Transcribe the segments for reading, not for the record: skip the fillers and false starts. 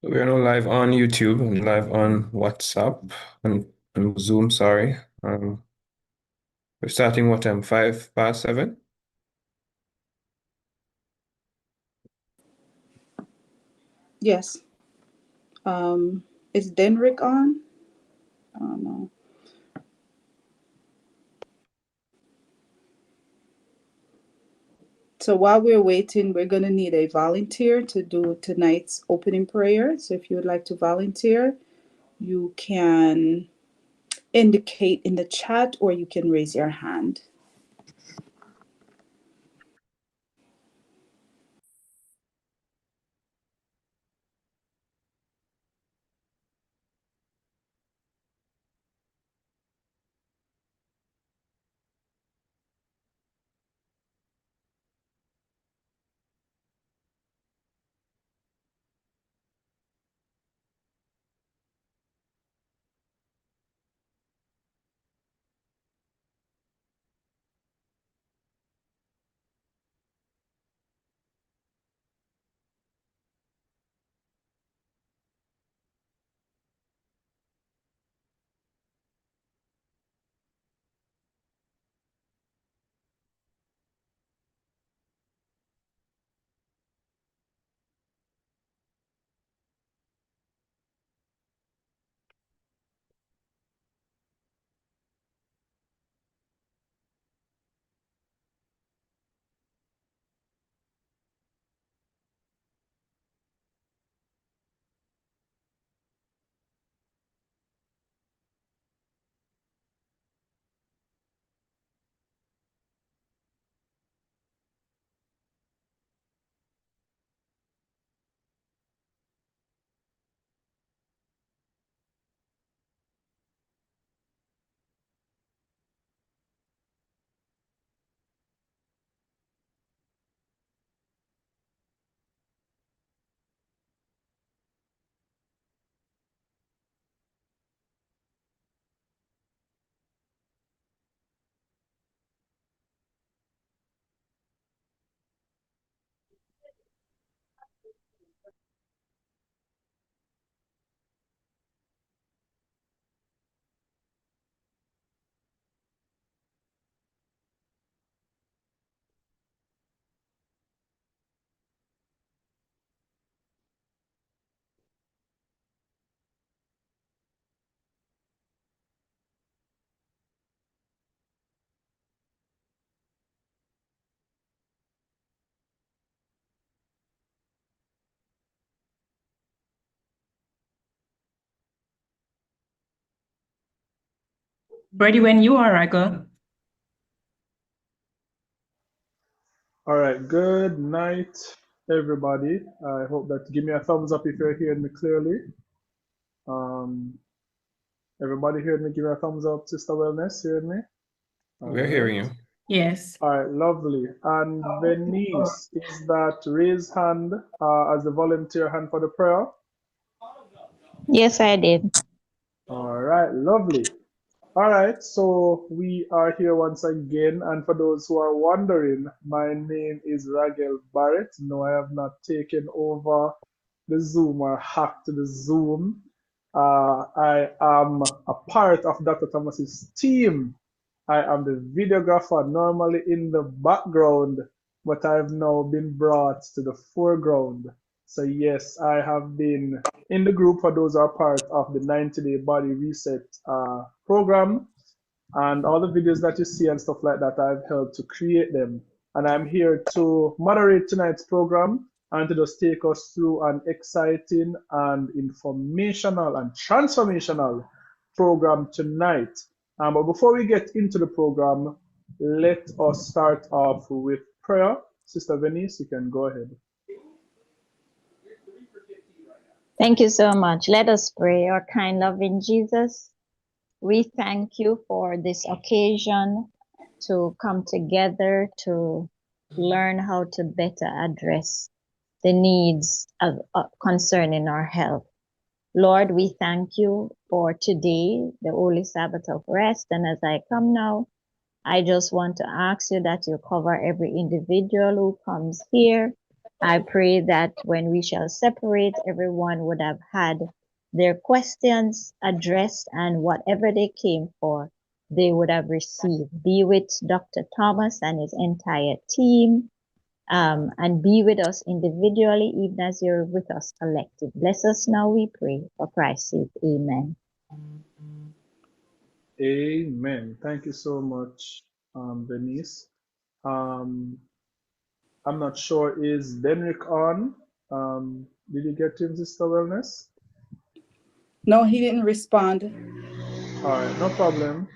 We're now live on YouTube and live on WhatsApp and Zoom, sorry. We're starting what time? 7:05? Yes. Is Denrick on? Oh no. So while we're waiting, we're going to need a volunteer to do tonight's opening prayer. So if you would like to volunteer, you can indicate in the chat or you can raise your hand. Ready when you are, Rago. All right, good night, everybody. I hope that give me a thumbs up if you're hearing me clearly. Um, everybody hearing me, give me a thumbs up. Sister Wellness, hearing me? We're hearing you. Yes. All right, lovely. And Venice, is that raise hand as the volunteer hand for the prayer? Yes, I did. All right, lovely. All right, so we are here once again, and for those who are wondering, my name is Ragel Barrett. No, I have not taken over the Zoom or hacked the Zoom. I am a part of Dr. Thomas's team. I am the videographer, normally in the background, but I've now been brought to the foreground. So yes, I have been in the group for those who are part of the 90-day body reset program, and all the videos that you see and stuff like that, I've helped to create them. And I'm here to moderate tonight's program and to just take us through an exciting and informational and transformational program tonight. But before we get into the program, let us start off with prayer. Sister Venice, you can go ahead. Thank you so much. Let us pray. Our kind loving Jesus, we thank you for this occasion to come together to learn how to better address the needs of concerning our health. Lord, we thank you for today, the Holy Sabbath of rest. And as I come now, I just want to ask you that you cover every individual who comes here, I pray that when we shall separate, everyone would have had their questions addressed, and whatever they came for, they would have received. Be with Dr. Thomas and his entire team, and be with us individually, even as you're with us collective. Bless us now, we pray, for Christ's sake. Amen. Amen. Thank you so much, Denise. I'm not sure, is Denrick on? Did you get him, Sister Wellness? No, he didn't respond. All right, no problem.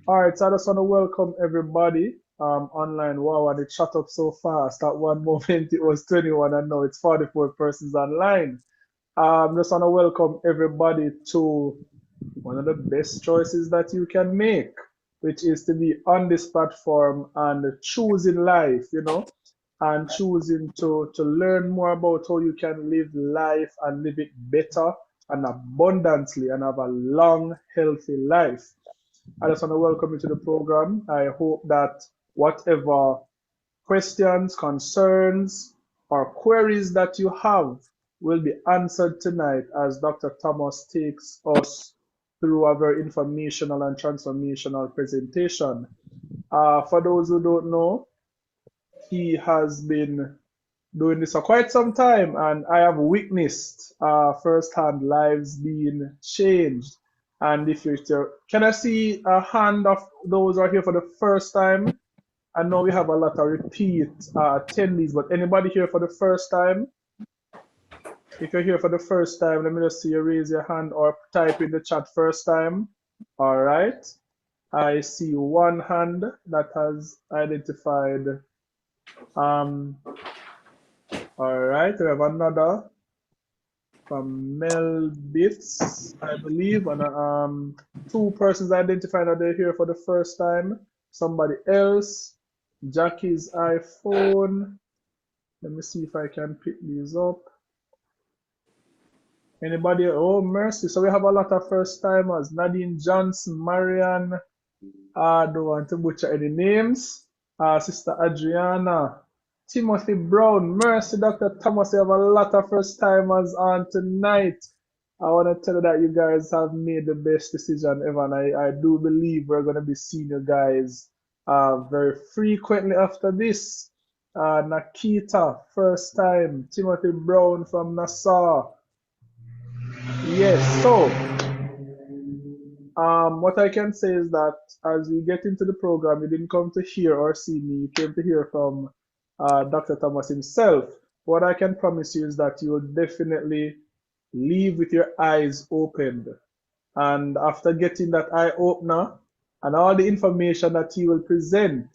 All right, so I just want to welcome everybody online. Wow, and it shut up so fast. At one moment it was 21, and now it's 44 persons online. Just want to welcome everybody to one of the best choices that you can make, which is to be on this platform and choosing life, and choosing to learn more about how you can live life and live it better and abundantly and have a long, healthy life. I just want to welcome you to the program. I hope that whatever questions, concerns, or queries that you have will be answered tonight as Dr. Thomas takes us through a very informational and transformational presentation. For those who don't know, he has been doing this for quite some time, and I have witnessed firsthand lives being changed. And if you're, can I see a hand of those who are here for the first time? I know we have a lot of repeat attendees, but anybody here for the first time? If you're here for the first time, let me just see you raise your hand or type in the chat first time. All right. I see one hand that has identified. All right, we have another from Mel Bits, I believe, and two persons identified that they're here for the first time. Somebody else, Jackie's iPhone. Let me see if I can pick these up. Anybody? Oh, mercy. So we have a lot of first timers. Nadine Johnson, Marianne. I don't want to butcher any names. Sister Adriana, Timothy Brown, Mercy, Dr. Thomas. We have a lot of first timers on tonight. I want to tell you that you guys have made the best decision ever, and I do believe we're going to be seeing you guys very frequently after this. Nakita, first time. Timothy Brown from Nassau. Yes, so what I can say is that as we get into the program, you didn't come to hear or see me, you came to hear from Dr. Thomas himself. What I can promise you is that you will definitely leave with your eyes opened. And after getting that eye opener and all the information that he will present,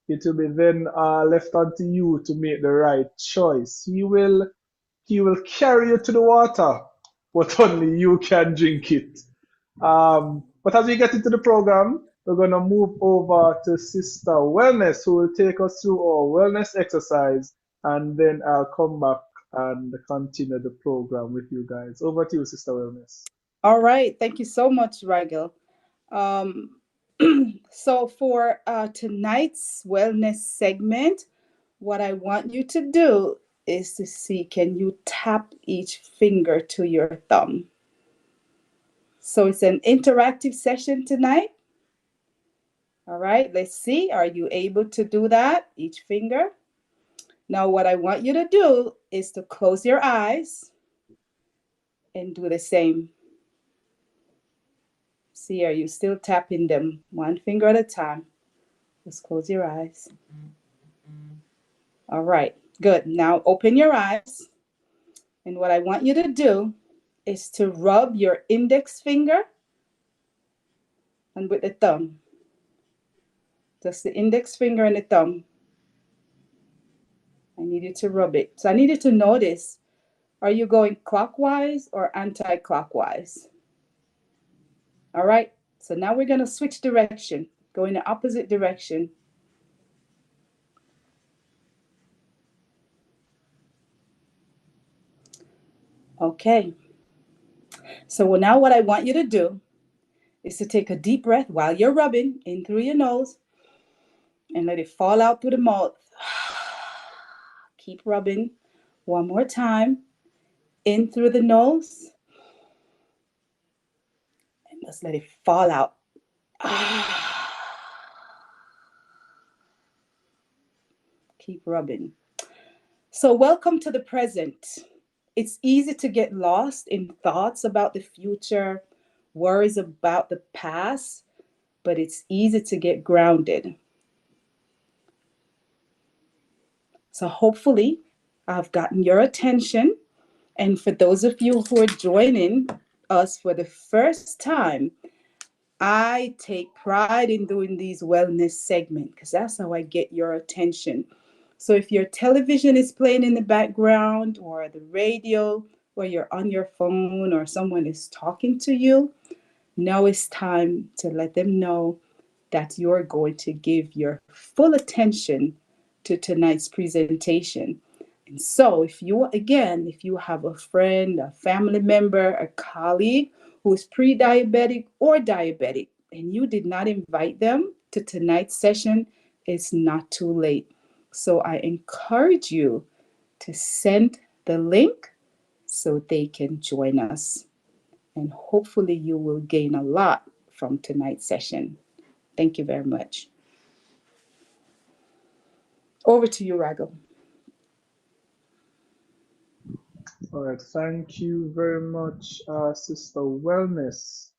it will be then left unto you to make the right choice. He will carry you to the water, but only you can drink it. But as we get into the program, we're going to move over to Sister Wellness, who will take us through our wellness exercise, and then I'll come back and continue the program with you guys. Over to you, Sister Wellness. All right. Thank you so much, Rigel. So for tonight's wellness segment, what I want you to do is to see, can you tap each finger to your thumb? So it's an interactive session tonight. All right, let's see. Are you able to do that? Each finger. Now, what I want you to do is to close your eyes and do the same. See, are you still tapping them one finger at a time? Just close your eyes. All right, good. Now open your eyes. And what I want you to do is to rub your index finger and with the thumb. Just the index finger and the thumb. I need you to rub it. So I need you to notice, are you going clockwise or anti-clockwise? All right, so now we're going to switch direction, go in the opposite direction. Okay, so now what I want you to do is to take a deep breath while you're rubbing in through your nose and let it fall out through the mouth. Keep rubbing One more time. In through the nose. And let's let it fall out. Keep rubbing. So welcome to the present. It's easy to get lost in thoughts about the future, worries about the past, but it's easy to get grounded. So hopefully I've gotten your attention. And for those of you who are joining us for the first time, I take pride in doing these wellness segments because that's how I get your attention. So if your television is playing in the background or the radio or you're on your phone or someone is talking to you, now it's time to let them know that you're going to give your full attention to tonight's presentation. And so if you have a friend, a family member, a colleague who is pre-diabetic or diabetic, and you did not invite them to tonight's session, it's not too late. So I encourage you to send the link so they can join us. And hopefully you will gain a lot from tonight's session. Thank you very much. Over to you, Raghu. All right, thank you very much, Sister Wellness.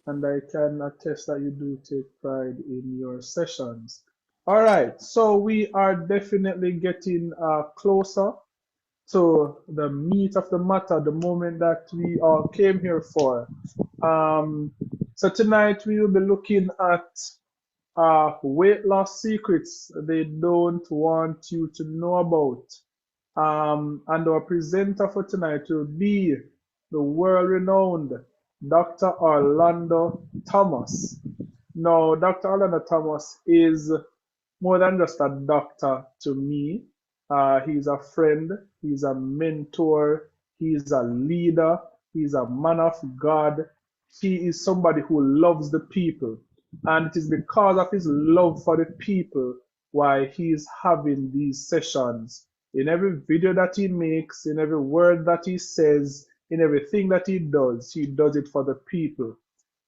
And I can attest that you do take pride in your sessions. All right, so we are definitely getting closer to the meat of the matter, the moment that we all came here for. So tonight we will be looking at weight loss secrets they don't want you to know about. And our presenter for tonight will be the world-renowned Dr. Orlando Thomas. Now, Dr. Orlando Thomas is more than just a doctor to me. He's a friend, he's a mentor, he's a leader, he's a man of God. He is somebody who loves the people. And it is because of his love for the people why he is having these sessions. In every video that he makes, in every word that he says, in everything that he does it for the people.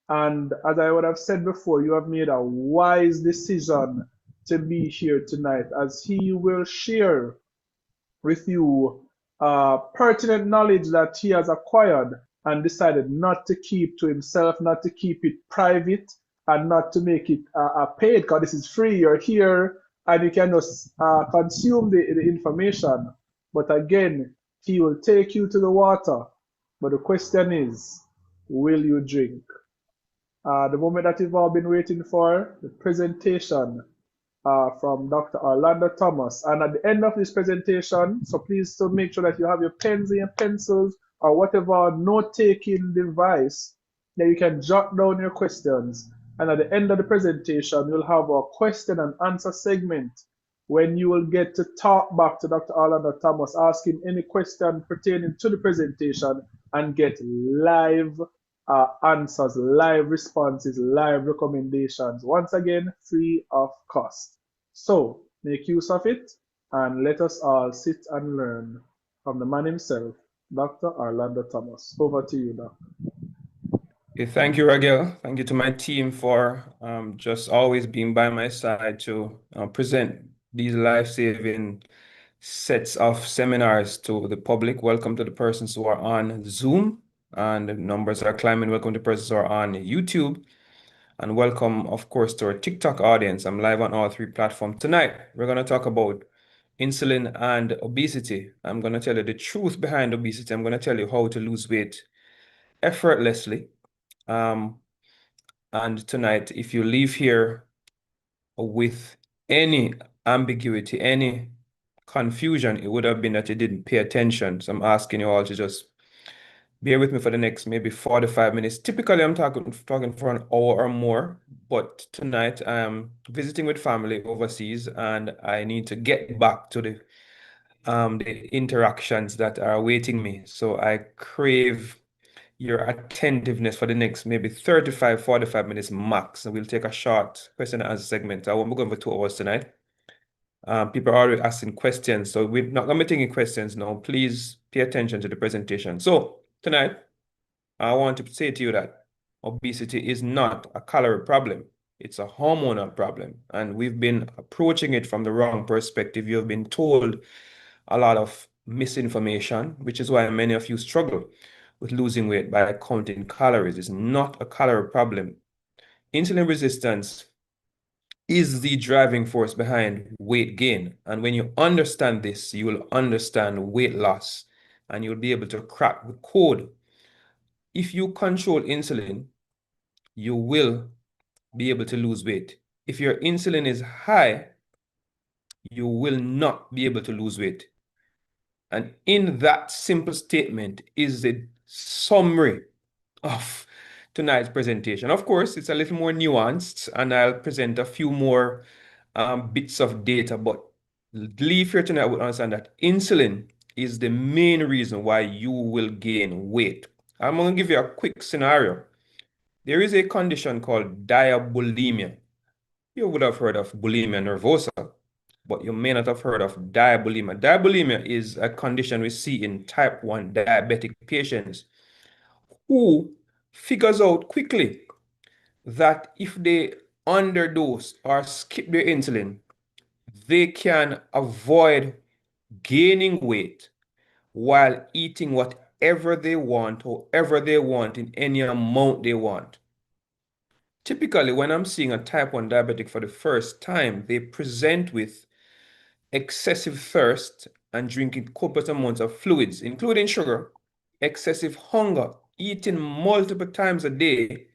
And as I would have said before, you have made a wise decision to be here tonight as he will share with you pertinent knowledge that he has acquired and decided not to keep to himself, not to keep it private, and not to make it paid because this is free. You're here and you can just consume the information. But again, he will take you to the water. But the question is, will you drink? The moment that you've all been waiting for, the presentation from Dr. Orlando Thomas. And at the end of this presentation, so please so make sure that you have your pens and your pencils or whatever note-taking device that you can jot down your questions. And at the end of the presentation, you'll have a question and answer segment when you will get to talk back to Dr. Orlando Thomas, ask him any question pertaining to the presentation and get live answers, live responses, live recommendations. Once again, free of cost. So make use of it and let us all sit and learn from the man himself, Dr. Orlando Thomas. Over to you, Doc. Okay, thank you, Raquel. Thank you to my team for just always being by my side to present these life-saving sets of seminars to the public. Welcome to the persons who are on Zoom, and the numbers are climbing. Welcome to persons who are on YouTube, and welcome, of course, to our TikTok audience. I'm live on all three platforms. Tonight, we're going to talk about insulin and obesity. I'm going to tell you the truth behind obesity. I'm going to tell you how to lose weight effortlessly. And tonight, if you leave here with any ambiguity, any confusion, it would have been that you didn't pay attention. So I'm asking you all to just bear with me for the next maybe 45 minutes. Typically, I'm talking for an hour or more, but tonight I'm visiting with family overseas and I need to get back to the interactions that are awaiting me. So I crave your attentiveness for the next maybe 35, 45 minutes max. And we'll take a short question and answer segment. I won't be going for 2 hours tonight. People are already asking questions, so we're not going to be taking questions now. Please pay attention to the presentation. So tonight, I want to say to you that obesity is not a calorie problem. It's a hormonal problem, and we've been approaching it from the wrong perspective. You've been told a lot of misinformation, which is why many of you struggle with losing weight by counting calories. It's not a calorie problem. Insulin resistance is the driving force behind weight gain. And when you understand this, you will understand weight loss and you'll be able to crack the code. If you control insulin, you will be able to lose weight. If your insulin is high, you will not be able to lose weight. And in that simple statement is the summary of tonight's presentation. Of course, it's a little more nuanced, and I'll present a few more bits of data, but leave here tonight with understand that insulin is the main reason why you will gain weight. I'm going to give you a quick scenario. There is a condition called diabulimia. You would have heard of bulimia nervosa, but you may not have heard of diabulimia. Diabulimia is a condition we see in type 1 diabetic patients who figures out quickly that if they underdose or skip their insulin, they can avoid gaining weight while eating whatever they want, however they want, in any amount they want. Typically, when I'm seeing a type 1 diabetic for the first time, they present with excessive thirst and drinking copious amounts of fluids, including sugar, excessive hunger, eating multiple times a day,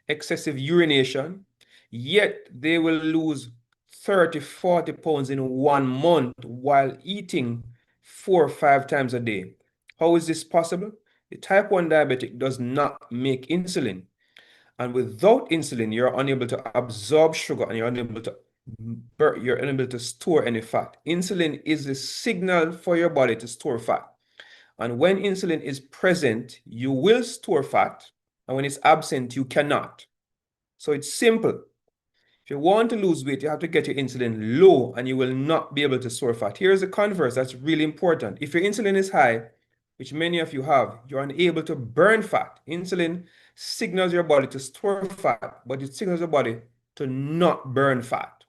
excessive urination, yet they will lose 30, 40 pounds in 1 month while eating 4 or 5 times a day. How is this possible? The type 1 diabetic does not make insulin. And without insulin, you're unable to absorb sugar and you're unable to store any fat. Insulin is a signal for your body to store fat. And when insulin is present, you will store fat. And when it's absent, you cannot. So it's simple. If you want to lose weight, you have to get your insulin low and you will not be able to store fat. Here's the converse that's really important. If your insulin is high, which many of you have, you're unable to burn fat. Insulin signals your body to store fat, but it signals your body to not burn fat.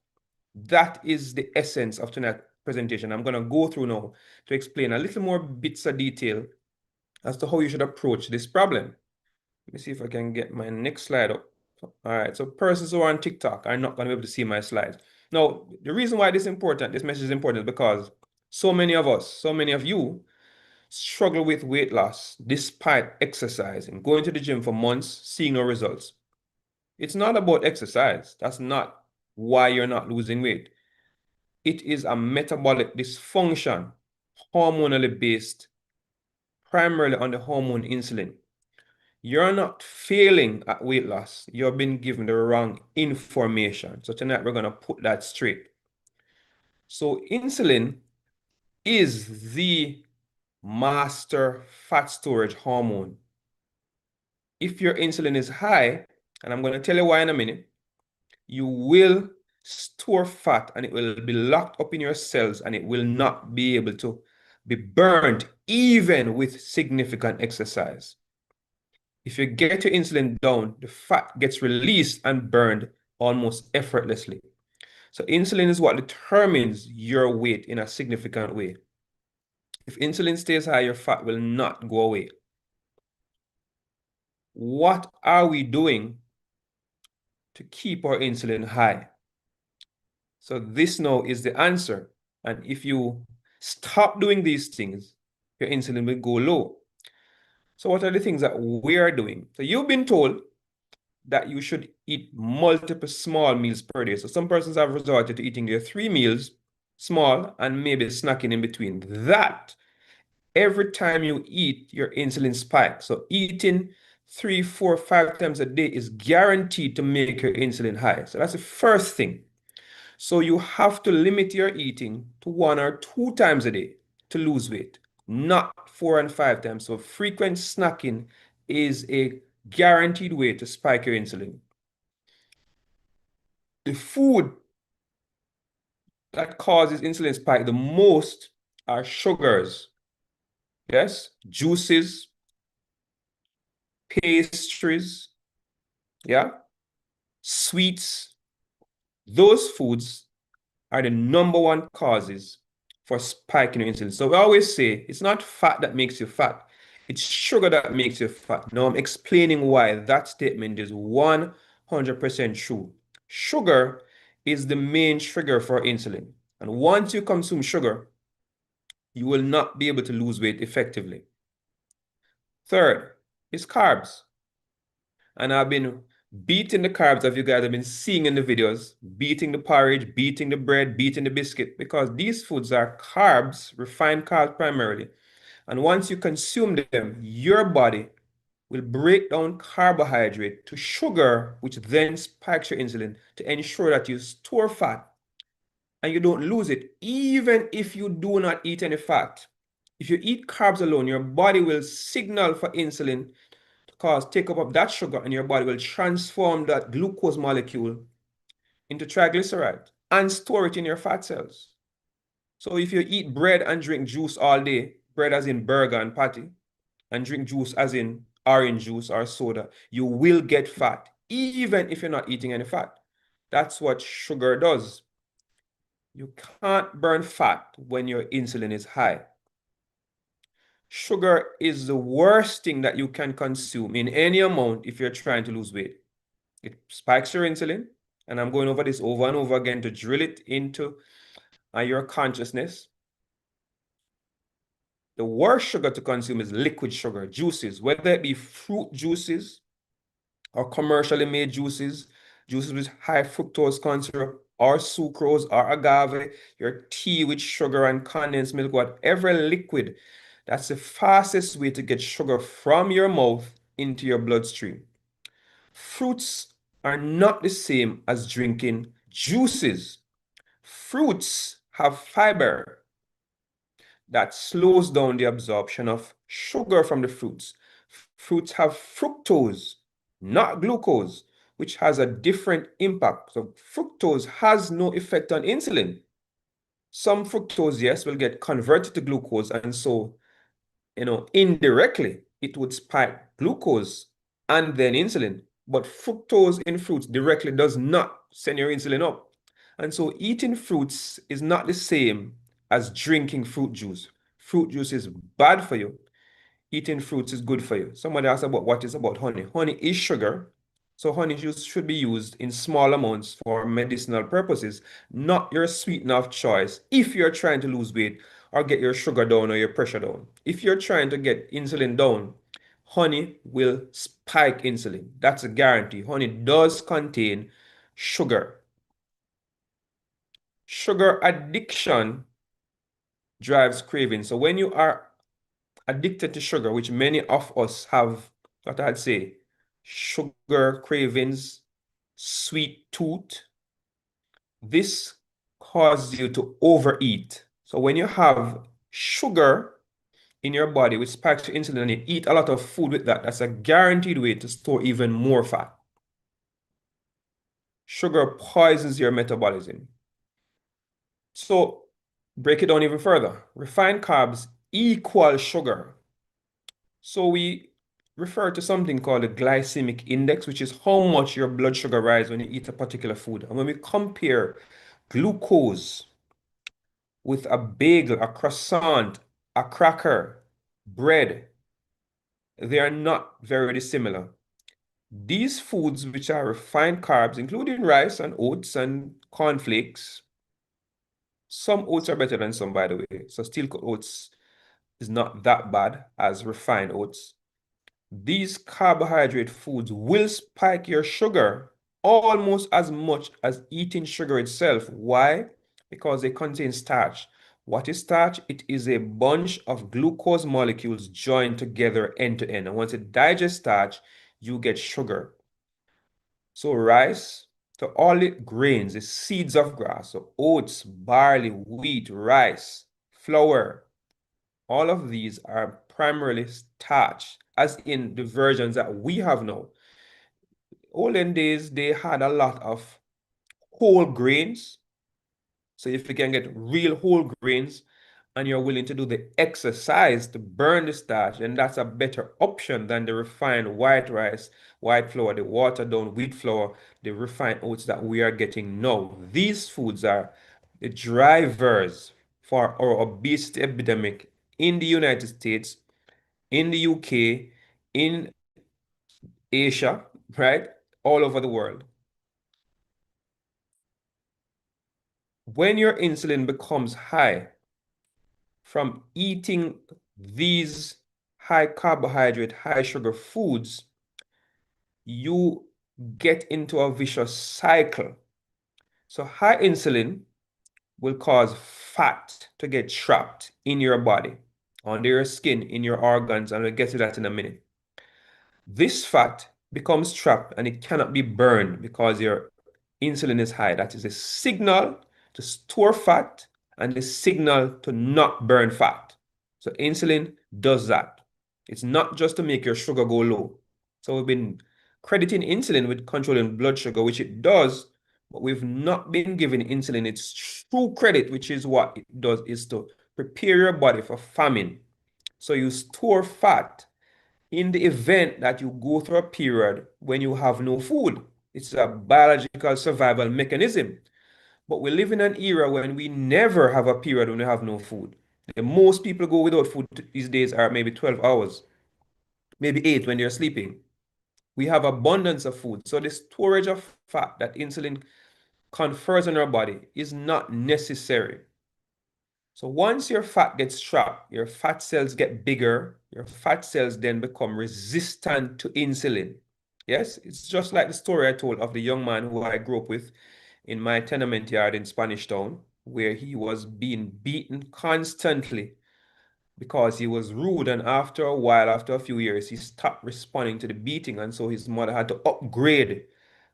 That is the essence of tonight's presentation. I'm going to go through now to explain a little more bits of detail as to how you should approach this problem. Let me see if I can get my next slide up. All right, so persons who are on TikTok are not going to be able to see my slides. Now, the reason why this is important, this message is important, is because so many of us, so many of you struggle with weight loss despite exercising, going to the gym for months, seeing no results. It's not about exercise. That's not why you're not losing weight. It is a metabolic dysfunction, hormonally based, primarily on the hormone insulin. You're not failing at weight loss. You've been given the wrong information. So tonight we're going to put that straight. So insulin is the master fat storage hormone. If your insulin is high, and I'm going to tell you why in a minute, you will store fat and it will be locked up in your cells and it will not be able to be burned even with significant exercise. If you get your insulin down, the fat gets released and burned almost effortlessly. So insulin is what determines your weight in a significant way. If insulin stays high, your fat will not go away. What are we doing to keep our insulin high? So this now is the answer. And if you stop doing these things, your insulin will go low. So what are the things that we are doing? So you've been told that you should eat multiple small meals per day. So some persons have resorted to eating their 3 meals small and maybe snacking in between. That every time you eat, your insulin spikes. So eating 3, 4, 5 times a day is guaranteed to make your insulin high. So that's the first thing. So you have to limit your eating to 1 or 2 times a day to lose weight, not 4 and 5 times. So frequent snacking is a guaranteed way to spike your insulin. The food that causes insulin spike the most are sugars. Yes, juices, pastries, yeah, sweets. Those foods are the number one causes for spiking your insulin. So we always say it's not fat that makes you fat, it's sugar that makes you fat. Now I'm explaining why that statement is 100% true. Sugar is the main trigger for insulin. And once you consume sugar, you will not be able to lose weight effectively. Third is carbs. And I've been beating the carbs that you guys have been seeing in the videos, beating the porridge, beating the bread, beating the biscuit, because these foods are carbs, refined carbs primarily. And once you consume them, your body will break down carbohydrate to sugar, which then spikes your insulin to ensure that you store fat and you don't lose it, even if you do not eat any fat. If you eat carbs alone, your body will signal for insulin to cause take up of that sugar, and your body will transform that glucose molecule into triglyceride and store it in your fat cells. So if you eat bread and drink juice all day, bread as in burger and patty, and drink juice as in orange juice or soda, you will get fat, even if you're not eating any fat. That's what sugar does. You can't burn fat when your insulin is high. Sugar is the worst thing that you can consume in any amount if you're trying to lose weight. It spikes your insulin, and I'm going over this over and over again to drill it into your consciousness. The worst sugar to consume is liquid sugar, juices, whether it be fruit juices or commercially made juices, juices with high fructose corn syrup, or sucrose, or agave, your tea with sugar and condensed milk, whatever liquid. That's the fastest way to get sugar from your mouth into your bloodstream. Fruits are not the same as drinking juices. Fruits have fiber that slows down the absorption of sugar from the fruits. Fruits have fructose, not glucose, which has a different impact. So fructose has no effect on insulin. Some fructose, yes, will get converted to glucose, and so, indirectly, it would spike glucose and then insulin. But fructose in fruits directly does not send your insulin up. And so eating fruits is not the same as drinking fruit juice. Fruit juice is bad for you. Eating fruits is good for you. Somebody asked about what is about honey. Honey is sugar. So honey juice should be used in small amounts for medicinal purposes, not your sweetener of choice if you're trying to lose weight or get your sugar down or your pressure down. If you're trying to get insulin down, honey will spike insulin. That's a guarantee. Honey does contain sugar. Sugar addiction drives craving. So when you are addicted to sugar, which many of us have, what I'd say, sugar cravings, sweet tooth, this causes you to overeat. So when you have sugar in your body, which spikes your insulin, and you eat a lot of food with that, that's a guaranteed way to store even more fat. Sugar poisons your metabolism. So break it down even further. Refined carbs equal sugar. So we refer to something called the glycemic index, which is how much your blood sugar rises when you eat a particular food. And when we compare glucose with a bagel, a croissant, a cracker, bread, they are not very dissimilar. These foods, which are refined carbs, including rice and oats and cornflakes, some oats are better than some, by the way. So steel cut oats is not that bad as refined oats. These carbohydrate foods will spike your sugar almost as much as eating sugar itself. Why? Because they contain starch. What is starch? It is a bunch of glucose molecules joined together end to end. And once it digests starch, you get sugar. So rice, so all the grains, the seeds of grass, so oats, barley, wheat, rice, flour, all of these are primarily starch, as in the versions that we have now. Olden days, they had a lot of whole grains, So if you can get real whole grains and you're willing to do the exercise to burn the starch, then that's a better option than the refined white rice, white flour, the watered down wheat flour, the refined oats that we are getting now. These foods are the drivers for our obesity epidemic in the United States, in the UK, in Asia, right? All over the world. When your insulin becomes high from eating these high carbohydrate, high sugar foods, you get into a vicious cycle. So high insulin will cause fat to get trapped in your body, under your skin, in your organs, and we'll get to that in a minute. This fat becomes trapped and it cannot be burned because your insulin is high. That is a signal to store fat and a signal to not burn fat. So insulin does that. It's not just to make your sugar go low. So we've been crediting insulin with controlling blood sugar, which it does, but we've not been giving insulin its true credit, which is what it does, is to prepare your body for famine. So you store fat in the event that you go through a period when you have no food. It's a biological survival mechanism. But we live in an era when we never have a period when we have no food. The most people go without food these days are maybe 12 hours, maybe 8 when they're sleeping. We have abundance of food. So the storage of fat that insulin confers on our body is not necessary. So once your fat gets trapped, your fat cells get bigger, your fat cells then become resistant to insulin. Yes, it's just like the story I told of the young man who I grew up with in my tenement yard in Spanish Town, where he was being beaten constantly because he was rude. And after a while, after a few years, he stopped responding to the beating. And so his mother had to upgrade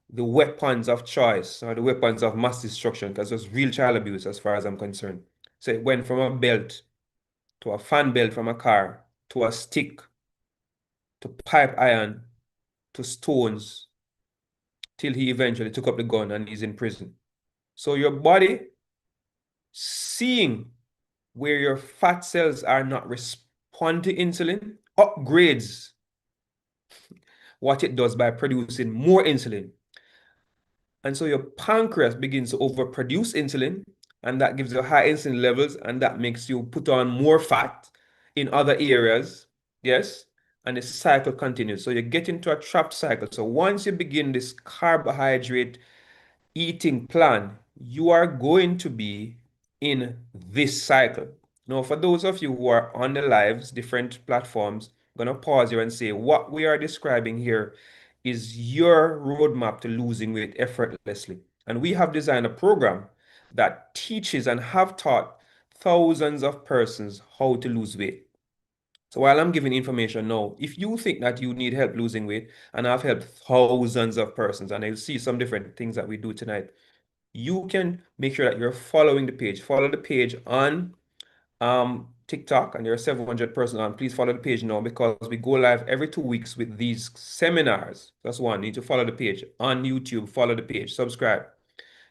the weapons of choice or the weapons of mass destruction because it was real child abuse as far as I'm concerned. So it went from a belt to a fan belt from a car to a stick to pipe iron to stones till he eventually took up the gun and he's in prison. So your body seeing where your fat cells are not respond to insulin upgrades what it does by producing more insulin. And so your pancreas begins to overproduce insulin, and that gives you high insulin levels, and that makes you put on more fat in other areas. Yes. And the cycle continues. So you get into a trapped cycle. So once you begin this carbohydrate eating plan, you are going to be in this cycle. Now, for those of you who are on the lives, different platforms, I'm going to pause here and say what we are describing here is your roadmap to losing weight effortlessly. And we have designed a program that teaches and have taught thousands of persons how to lose weight. So while I'm giving information now, if you think that you need help losing weight, and I've helped thousands of persons, and I'll see some different things that we do tonight, you can make sure that you're following the page. Follow the page on TikTok, and there are 700 persons on. Please follow the page now because we go live every 2 weeks with these seminars. That's one. You need to follow the page on YouTube. Follow the page. Subscribe.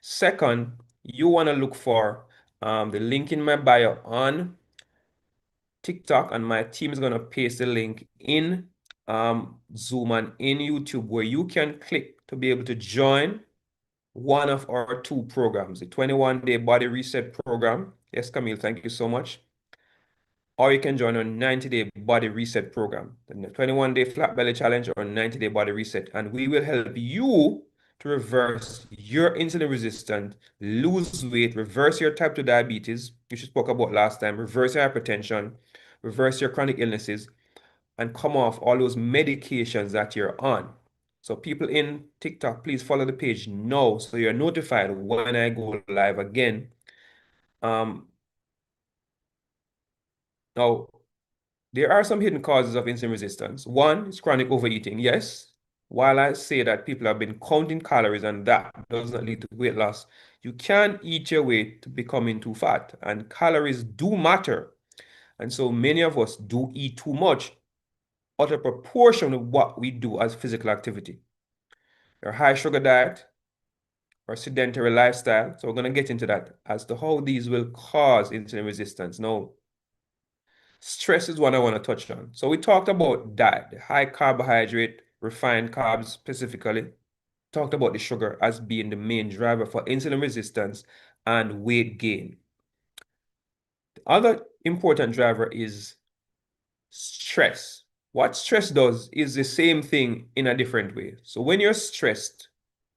Second, you want to look for the link in my bio on TikTok, and my team is going to paste the link in Zoom and in YouTube where you can click to be able to join one of our two programs, the 21-day body reset program. Yes, Camille, thank you so much. Or you can join our 90-day body reset program, the 21-day flat belly challenge or 90-day body reset. And we will help you to reverse your insulin resistance, lose weight, reverse your type 2 diabetes, which we spoke about last time, reverse your hypertension, reverse your chronic illnesses, and come off all those medications that you're on. So people in TikTok, please follow the page now so you're notified when I go live again. Now, there are some hidden causes of insulin resistance. One is chronic overeating. Yes, while I say that people have been counting calories and that does not lead to weight loss, you can eat your way to becoming too fat, and calories do matter. And so many of us do eat too much out of proportion with what we do as physical activity. Your high sugar diet or sedentary lifestyle. So we're going to get into that as to how these will cause insulin resistance. Now, stress is one I want to touch on. So we talked about diet, high carbohydrate, refined carbs specifically. Talked about the sugar as being the main driver for insulin resistance and weight gain. The other important driver is stress. What stress does is the same thing in a different way. So when you're stressed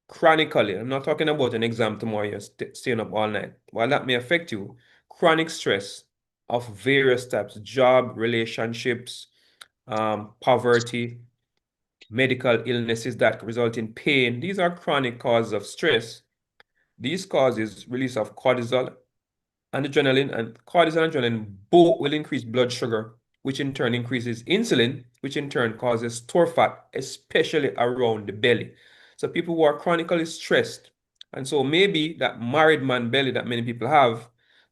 chronically, I'm not talking about an exam tomorrow, you're staying up all night. While that may affect you, chronic stress of various types, job, relationships, poverty, medical illnesses that result in pain, these are chronic causes of stress. These causes release of cortisol and adrenaline, and cortisol and adrenaline both will increase blood sugar, which in turn increases insulin, which in turn causes store fat, especially around the belly. So people who are chronically stressed, and so maybe that married man belly that many people have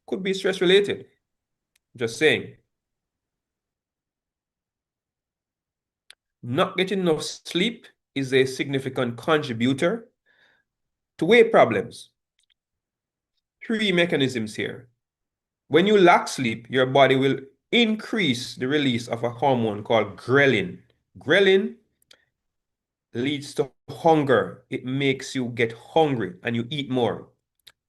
could be stress related. Just saying. Not getting enough sleep is a significant contributor to weight problems. Three mechanisms here. When you lack sleep, your body will increase the release of a hormone called ghrelin. Ghrelin leads to hunger. It makes you get hungry and you eat more.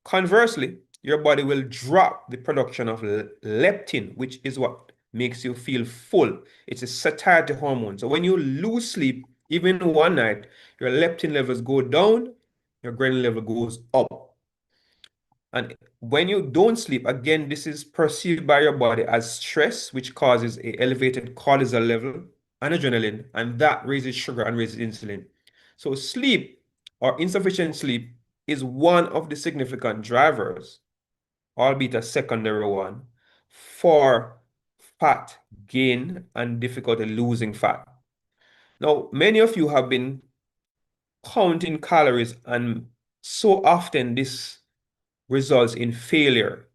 Conversely, your body will drop the production of leptin, which is what makes you feel full. It's a satiety hormone. So when you lose sleep, even one night, your leptin levels go down, your ghrelin level goes up. And when you don't sleep, again, this is perceived by your body as stress, which causes a elevated cortisol level and adrenaline, and that raises sugar and raises insulin. So sleep or insufficient sleep is one of the significant drivers, albeit a secondary one, for fat gain and difficulty losing fat. Now, many of you have been counting calories, and so often this results in failure.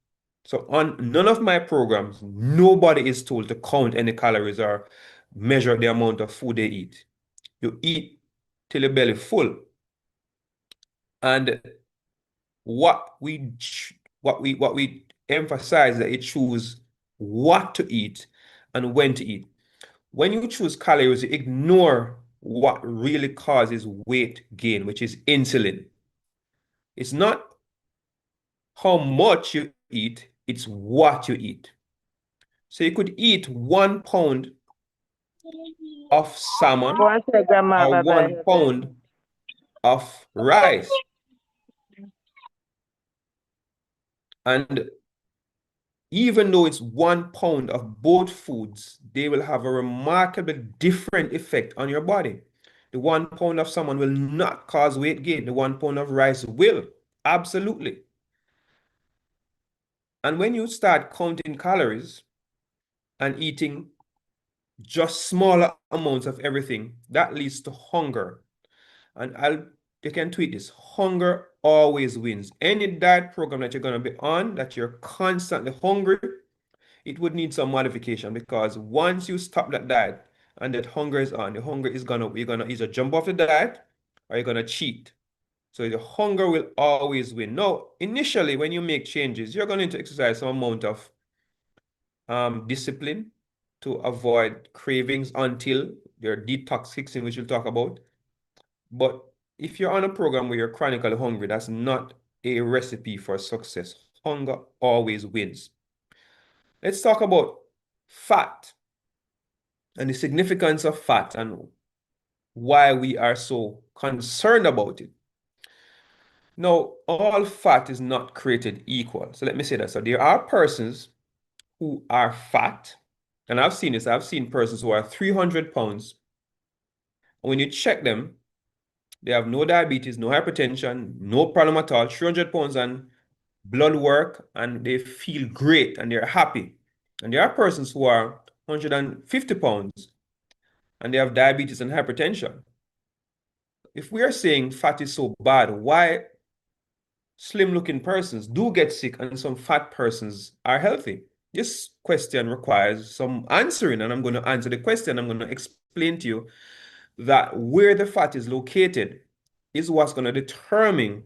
So on none of my programs, nobody is told to count any calories or measure the amount of food they eat. You eat till your belly full. And what we emphasize that you choose what to eat and when to eat. When you choose calories, you ignore what really causes weight gain, which is insulin. It's not how much you eat, it's what you eat. So you could eat 1 pound of salmon One second, Grandma. or Bye bye. 1 pound of rice. And even though it's 1 pound of both foods, they will have a remarkably different effect on your body. The 1 pound of salmon will not cause weight gain. The 1 pound of rice will. Absolutely. And when you start counting calories and eating just smaller amounts of everything, that leads to hunger. And you can tweet this: hunger always wins. Any diet program that you're going to be on, that you're constantly hungry, it would need some modification, because once you stop that diet and that hunger is on, the hunger is you're gonna either jump off the diet or you're gonna cheat. So the hunger will always win. Now, initially, when you make changes, you're going to exercise some amount of discipline to avoid cravings until your detox kicks in, which we'll talk about. But if you're on a program where you're chronically hungry, that's not a recipe for success. Hunger always wins. Let's talk about fat and the significance of fat and why we are so concerned about it. Now, all fat is not created equal. So let me say that. So there are persons who are fat, and I've seen this. I've seen persons who are 300 pounds. And when you check them, they have no diabetes, no hypertension, no problem at all, 300 pounds and blood work, and they feel great and they're happy. And there are persons who are 150 pounds and they have diabetes and hypertension. If we are saying fat is so bad, why slim looking persons do get sick and some fat persons are healthy? This question requires some answering, and I'm going to answer the question. I'm going to explain to you that where the fat is located is what's going to determine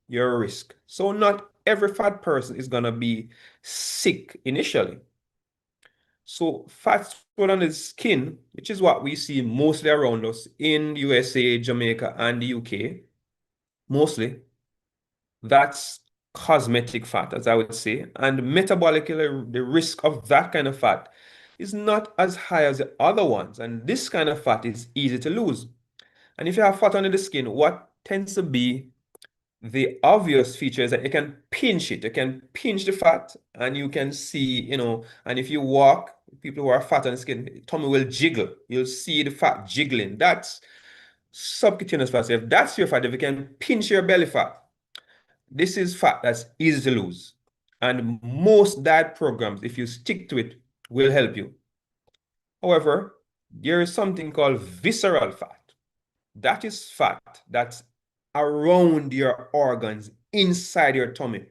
your risk. So not every fat person is going to be sick initially. So fat stored on the skin, which is what we see mostly around us in USA, Jamaica, and the UK, mostly, that's cosmetic fat, as I would say. And metabolically, the risk of that kind of fat is not as high as the other ones. And this kind of fat is easy to lose. And if you have fat under the skin, what tends to be the obvious feature is that you can pinch it. You can pinch the fat and you can see, and if you walk, people who are fat on the skin, tummy will jiggle. You'll see the fat jiggling. That's subcutaneous fat. So if that's your fat, if you can pinch your belly fat, this is fat that's easy to lose. And most diet programs, if you stick to it, will help you. However, there is something called visceral fat. That is fat that's around your organs, inside your tummy.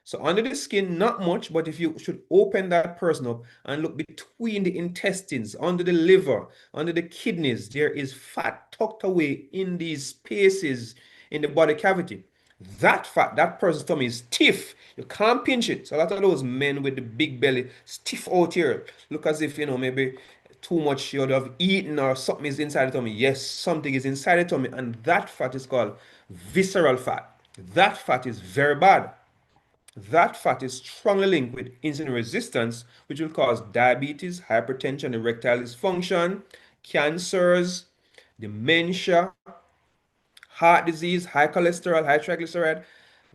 So under the skin, not much, but if you should open that person up and look between the intestines, under the liver, under the kidneys, there is fat tucked away in these spaces in the body cavity. That fat, that person's tummy is stiff. You can't pinch it. So a lot of those men with the big belly, stiff out here, look as if, maybe too much you would have eaten or something is inside the tummy. Yes, something is inside the tummy, and that fat is called visceral fat. That fat is very bad. That fat is strongly linked with insulin resistance, which will cause diabetes, hypertension, erectile dysfunction, cancers, dementia, heart disease, high cholesterol, high triglyceride.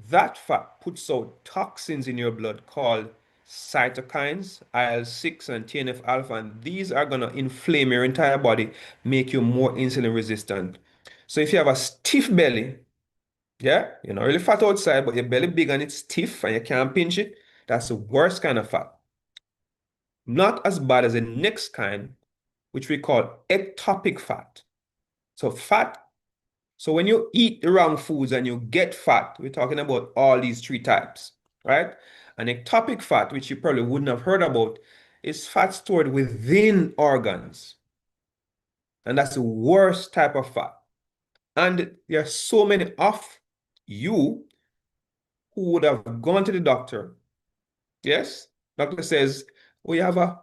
That fat puts out toxins in your blood called cytokines, IL-6 and TNF alpha, and these are going to inflame your entire body, make you more insulin resistant. So if you have a stiff belly, yeah, you're not really fat outside, but your belly big and it's stiff and you can't pinch it, that's the worst kind of fat. Not as bad as the next kind, which we call ectopic fat. So when you eat the wrong foods and you get fat, we're talking about all these three types, right? An ectopic fat, which you probably wouldn't have heard about, is fat stored within organs. And that's the worst type of fat. And there are so many of you who would have gone to the doctor. Yes? Doctor says, oh, you have a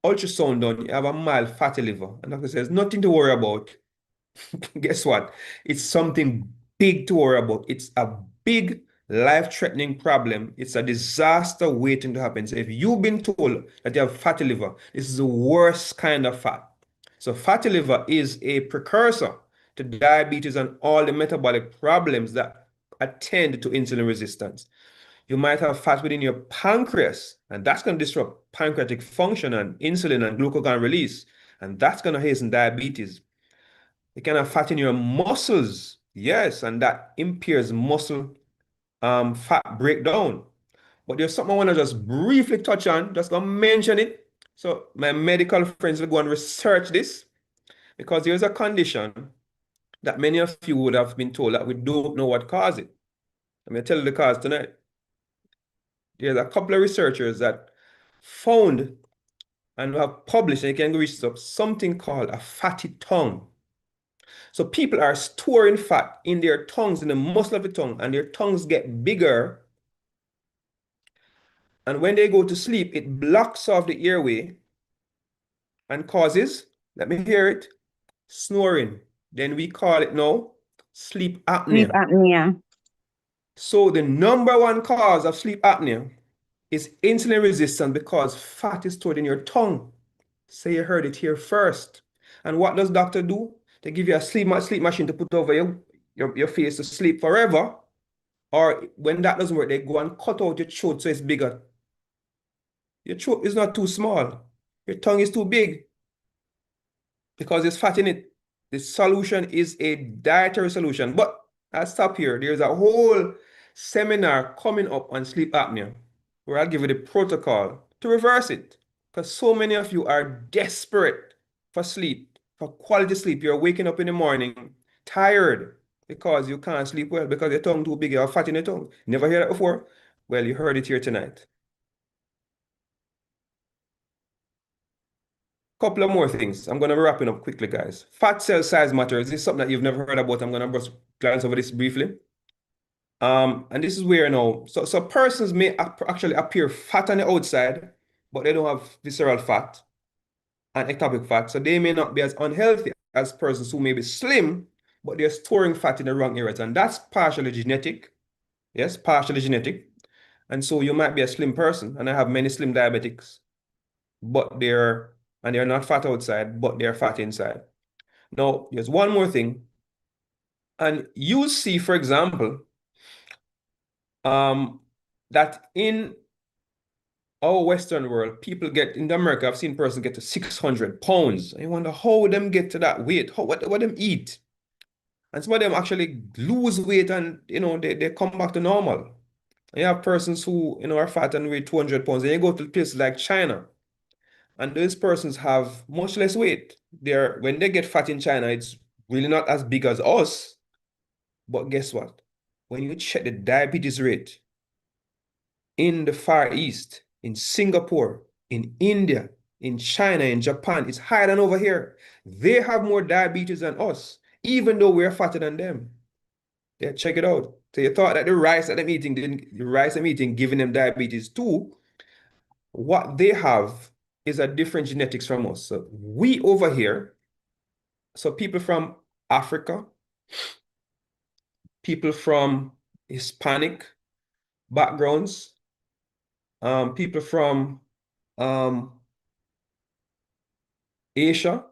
ultrasound done, you have a mild fatty liver. And doctor says, nothing to worry about. Guess what? It's something big to worry about. It's a big life-threatening problem. It's a disaster waiting to happen. So if you've been told that you have fatty liver, this is the worst kind of fat. So fatty liver is a precursor to diabetes and all the metabolic problems that attend to insulin resistance. You might have fat within your pancreas, and that's going to disrupt pancreatic function and insulin and glucagon release, and that's going to hasten diabetes. You can have fat in your muscles, yes, and that impairs muscle fat breakdown. But there's something I want to just briefly touch on, just gonna mention it. So my medical friends will go and research this because there's a condition that many of you would have been told that we don't know what causes it. I'm gonna tell you the cause tonight. There's a couple of researchers that found and have published, and you can reach up, something called a fatty tongue. So people are storing fat in their tongues, in the muscle of the tongue, and their tongues get bigger. And when they go to sleep, it blocks off the airway and causes, let me hear it, snoring. Then we call it now sleep Sleep apnea. apnea. So the number one cause of sleep apnea is insulin resistance because fat is stored in your tongue. So you heard it here first. And what does doctor do? They give you a sleep machine to put over your face to sleep forever. Or when that doesn't work, they go and cut out your throat so it's bigger. Your throat is not too small. Your tongue is too big because there's fat in it. The solution is a dietary solution. But I'll stop here. There's a whole seminar coming up on sleep apnea where I'll give you the protocol to reverse it. Because so many of you are desperate for sleep, for quality sleep. You're waking up in the morning tired because you can't sleep well because your tongue too big, you have fat in your tongue. Never heard that before? Well, you heard it here tonight. Couple of more things. I'm going to be wrapping up quickly, guys. Fat cell size matters. This is something that you've never heard about. I'm going to just glance over this briefly. And this is where, so persons may actually appear fat on the outside, but they don't have visceral fat and ectopic fat. So they may not be as unhealthy as persons who may be slim, but they're storing fat in the wrong areas. And that's partially genetic. Yes, partially genetic. And so you might be a slim person, and I have many slim diabetics, but they're not fat outside, but they're fat inside. Now, there's one more thing. And you see, for example, that in our Western world, people get in America, I've seen persons get to 600 pounds. I wonder how them get to that weight, what them eat. And some of them actually lose weight and they come back to normal. And you have persons who are fat and weigh 200 pounds, and you go to places like China, and those persons have much less weight. When they get fat in China, it's really not as big as us. But guess what? When you check the diabetes rate in the Far East, in Singapore, in India, in China, in Japan, it's higher than over here. They have more diabetes than us, even though we're fatter than them. Yeah, check it out. So you thought that the rice that I'm eating giving them diabetes too. What they have is a different genetics from us. So we over here, so people from Africa, people from Hispanic backgrounds, people from Asia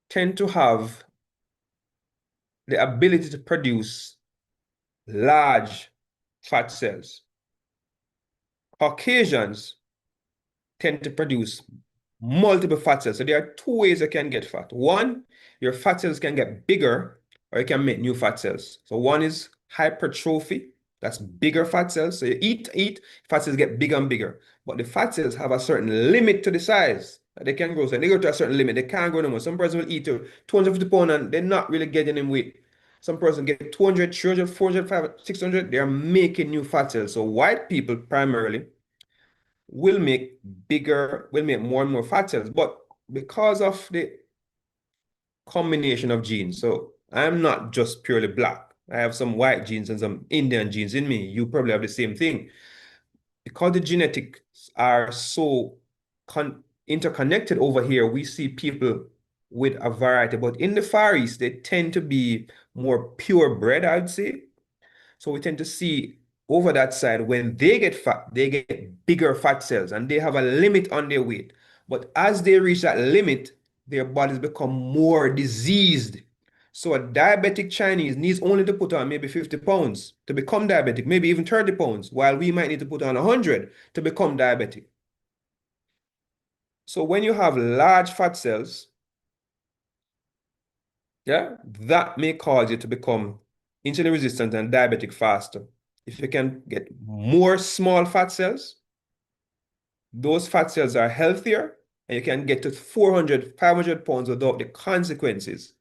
tend to have the ability to produce large fat cells. Caucasians tend to produce multiple fat cells. So there are two ways you can get fat. One, your fat cells can get bigger, or you can make new fat cells. So one is hypertrophy. That's bigger fat cells. So you eat, fat cells get bigger and bigger. But the fat cells have a certain limit to the size that they can grow. So they go to a certain limit. They can't grow no more. Some person will eat to 250 pounds and they're not really getting in weight. Some person get 200, 300, 400, 500, 600. They're making new fat cells. So white people primarily will make more and more fat cells. But because of the combination of genes, so I'm not just purely black. I have some white genes and some Indian genes in me. You probably have the same thing. Because the genetics are so interconnected over here, we see people with a variety. But in the Far East, they tend to be more purebred, I'd say. So we tend to see over that side, when they get fat, they get bigger fat cells and they have a limit on their weight. But as they reach that limit, their bodies become more diseased. So a diabetic Chinese needs only to put on maybe 50 pounds to become diabetic, maybe even 30 pounds, while we might need to put on 100 to become diabetic. So when you have large fat cells, yeah, that may cause you to become insulin resistant and diabetic faster. If you can get more small fat cells, those fat cells are healthier and you can get to 400, 500 pounds without the consequences.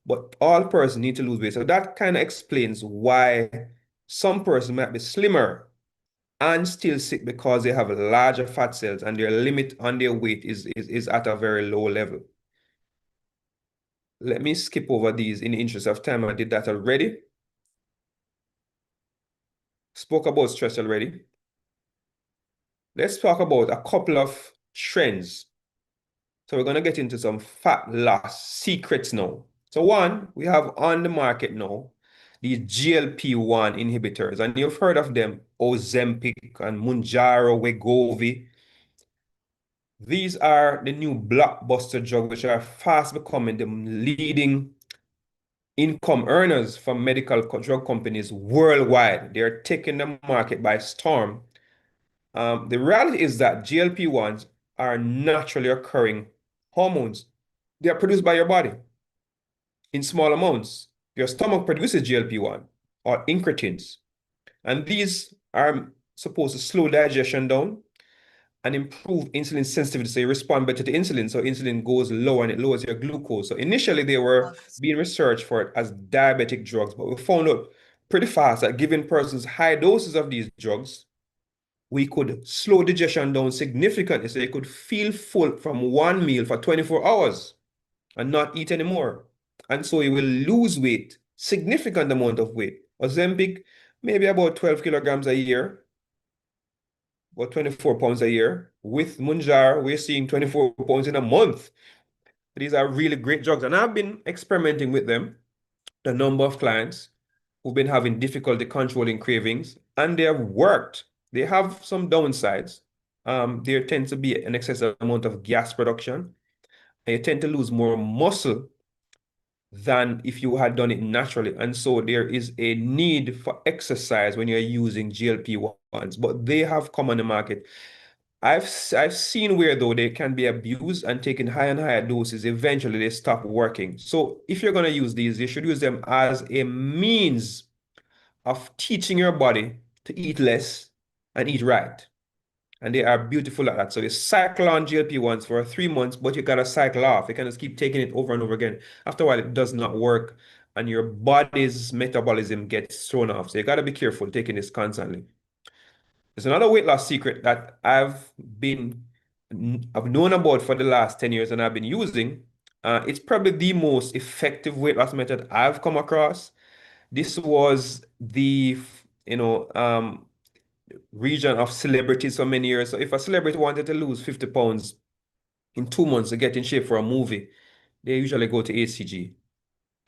But all persons need to lose weight. So that kind of explains why some person might be slimmer and still sick, because they have larger fat cells and their limit on their weight is at a very low level. Let me skip over these in the interest of time. I did that already. Spoke about stress already. Let's talk about a couple of trends. So we're going to get into some fat loss secrets now. So one, we have on the market now these GLP-1 inhibitors, and you've heard of them, Ozempic and Mounjaro, Wegovy. These are the new blockbuster drugs which are fast becoming the leading income earners from medical drug companies worldwide. They're taking the market by storm. The reality is that GLP-1s are naturally occurring hormones. They are produced by your body in small amounts. Your stomach produces GLP-1 or incretins, and these are supposed to slow digestion down and improve insulin sensitivity. So you respond better to insulin. So insulin goes low and it lowers your glucose. So initially they were being researched for it as diabetic drugs, but we found out pretty fast that giving persons high doses of these drugs, we could slow digestion down significantly. So you could feel full from one meal for 24 hours and not eat anymore. And so you will lose weight, significant amount of weight. Ozempic maybe about 12 kilograms a year, about 24 pounds a year. With Munjar, we're seeing 24 pounds in a month. These are really great drugs, and I've been experimenting with them. The number of clients who've been having difficulty controlling cravings, and they have worked. They have some downsides. There tends to be an excessive amount of gas production, and you tend to lose more muscle than if you had done it naturally. And so there is a need for exercise when you're using GLP-1s, but they have come on the market. I've seen where though they can be abused and taken higher and higher doses, eventually they stop working. So if you're going to use these, you should use them as a means of teaching your body to eat less and eat right. And they are beautiful at that. So you cycle on GLP-1s for 3 months, but you gotta cycle off. You can just keep taking it over and over again. After a while, it does not work, and your body's metabolism gets thrown off. So you gotta be careful taking this constantly. There's another weight loss secret that I've known about for the last 10 years and I've been using. It's probably the most effective weight loss method I've come across. This was the, region of celebrities for many years. So if a celebrity wanted to lose 50 pounds in 2 months to get in shape for a movie, they usually go to HCG.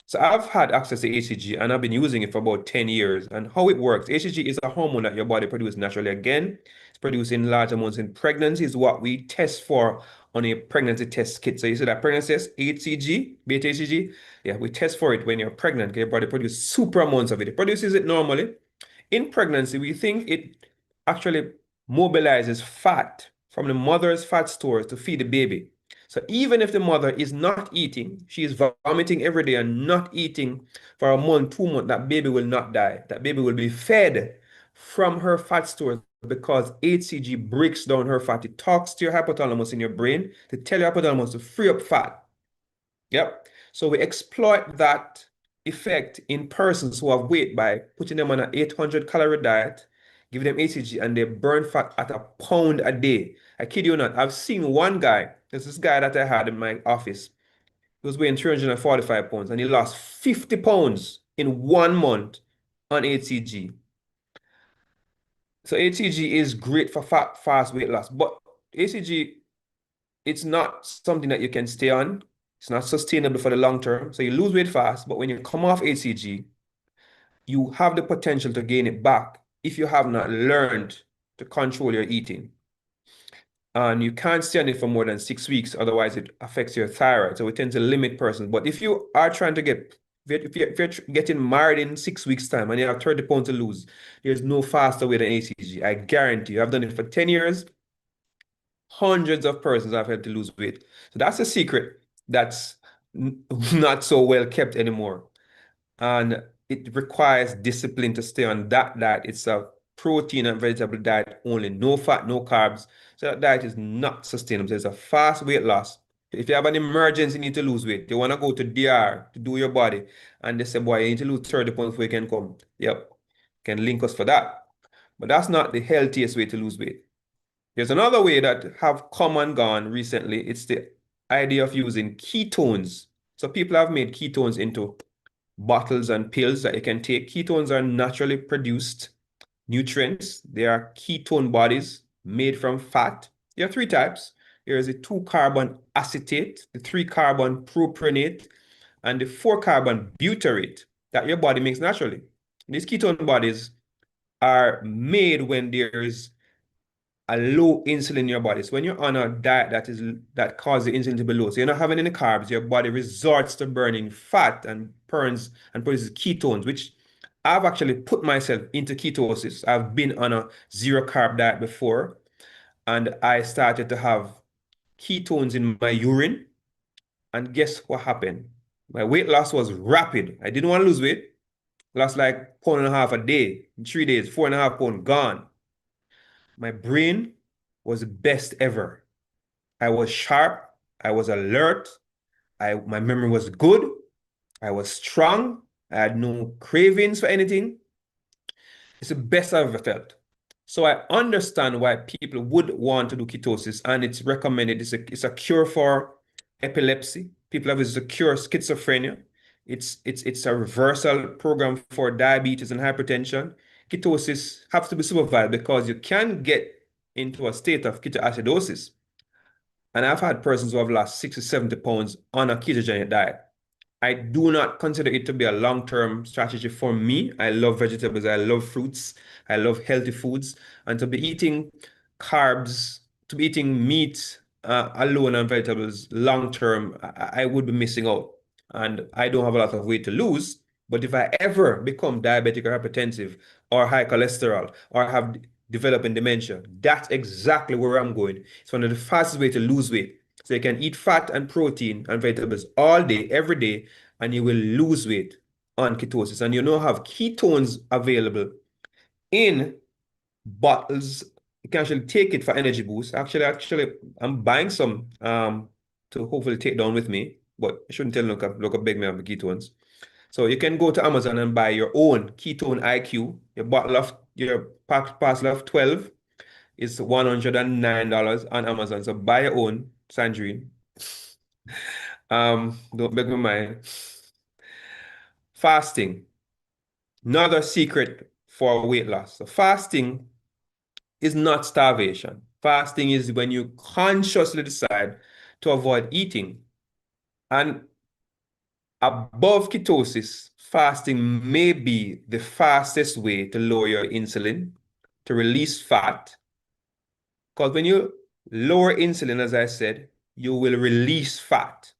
So I've had access to HCG and I've been using it for about 10 years. And how it works, HCG is a hormone that your body produces naturally. Again, it's produced in large amounts in pregnancy, is what we test for on a pregnancy test kit. So you see that pregnancy test, HCG, beta HCG, yeah, we test for it when you're pregnant. Your body produces super amounts of it. It produces it normally. In pregnancy, we think it actually mobilizes fat from the mother's fat stores to feed the baby. So even if the mother is not eating, she is vomiting every day and not eating for a month, 2 months, that baby will not die. That baby will be fed from her fat stores because HCG breaks down her fat. It talks to your hypothalamus in your brain to tell your hypothalamus to free up fat. Yep. So we exploit that effect in persons who have weight by putting them on an 800-calorie diet, giving them HCG, and they burn fat at a pound a day. I kid you not. I've seen one guy, there's this guy that I had in my office. He was weighing 345 pounds and he lost 50 pounds in 1 month on HCG. So HCG is great for fast weight loss, but HCG, it's not something that you can stay on. It's not sustainable for the long term. So you lose weight fast, but when you come off HCG, you have the potential to gain it back if you have not learned to control your eating. And you can't stay on it for more than 6 weeks, otherwise it affects your thyroid. So we tend to limit persons. But if you are trying to if you're getting married in 6 weeks' time and you have 30 pounds to lose, there's no faster way than HCG. I guarantee you. I've done it for 10 years. Hundreds of persons have had to lose weight. So that's a secret that's not so well kept anymore. And it requires discipline to stay on that diet. It's a protein and vegetable diet only, no fat, no carbs. So that diet is not sustainable. So it's a fast weight loss. If you have an emergency, you need to lose weight. You want to go to DR to do your body, and they say, boy, you need to lose 30 pounds before you can come. Yep, can link us for that. But that's not the healthiest way to lose weight. There's another way that have come and gone recently. It's the idea of using ketones. So people have made ketones into bottles and pills that you can take. Ketones are naturally produced nutrients. They are ketone bodies made from fat. There are three types. There is a 2-carbon acetate, the 3-carbon propionate, and the 4-carbon butyrate that your body makes naturally. These ketone bodies are made when there's a low insulin in your body. So when you're on a diet that causes the insulin to be low, so you're not having any carbs, your body resorts to burning fat and burns and produces ketones, which I've actually put myself into ketosis. I've been on a 0-carb diet before, and I started to have ketones in my urine. And guess what happened? My weight loss was rapid. I didn't want to lose weight. Lost like 1.5 pounds a day. In 3 days, 4.5 pounds gone. My brain was the best ever. I was sharp. I was alert. My memory was good. I was strong. I had no cravings for anything. It's the best I've ever felt. So I understand why people would want to do ketosis, and it's recommended. It's a cure for epilepsy. People have it's a cure schizophrenia. It's a reversal program for diabetes and hypertension. ketosis have to be supervised because you can get into a state of ketoacidosis. And I've had persons who have lost 60, 70 pounds on a ketogenic diet. I do not consider it to be a long-term strategy for me. I love vegetables, I love fruits, I love healthy foods, and to be eating carbs, to be eating meat alone and vegetables long-term, I would be missing out. And I don't have a lot of weight to lose. But if I ever become diabetic or hypertensive or high cholesterol or have developing dementia, that's exactly where I'm going. It's one of the fastest way to lose weight. So you can eat fat and protein and vegetables all day, every day, and you will lose weight on ketosis. And you now have ketones available in bottles. You can actually take it for energy boost. Actually, I'm buying some to hopefully take down with me, but I shouldn't tell look up big me of the ketones. So you can go to Amazon and buy your own ketone IQ. Your parcel of 12 is $109 on Amazon. So buy your own, Sandrine. Don't beg me mind. Fasting, another secret for weight loss. So fasting is not starvation. Fasting is when you consciously decide to avoid eating. And above ketosis, fasting may be the fastest way to lower your insulin, to release fat. Because when you lower insulin, as I said, you will release fat.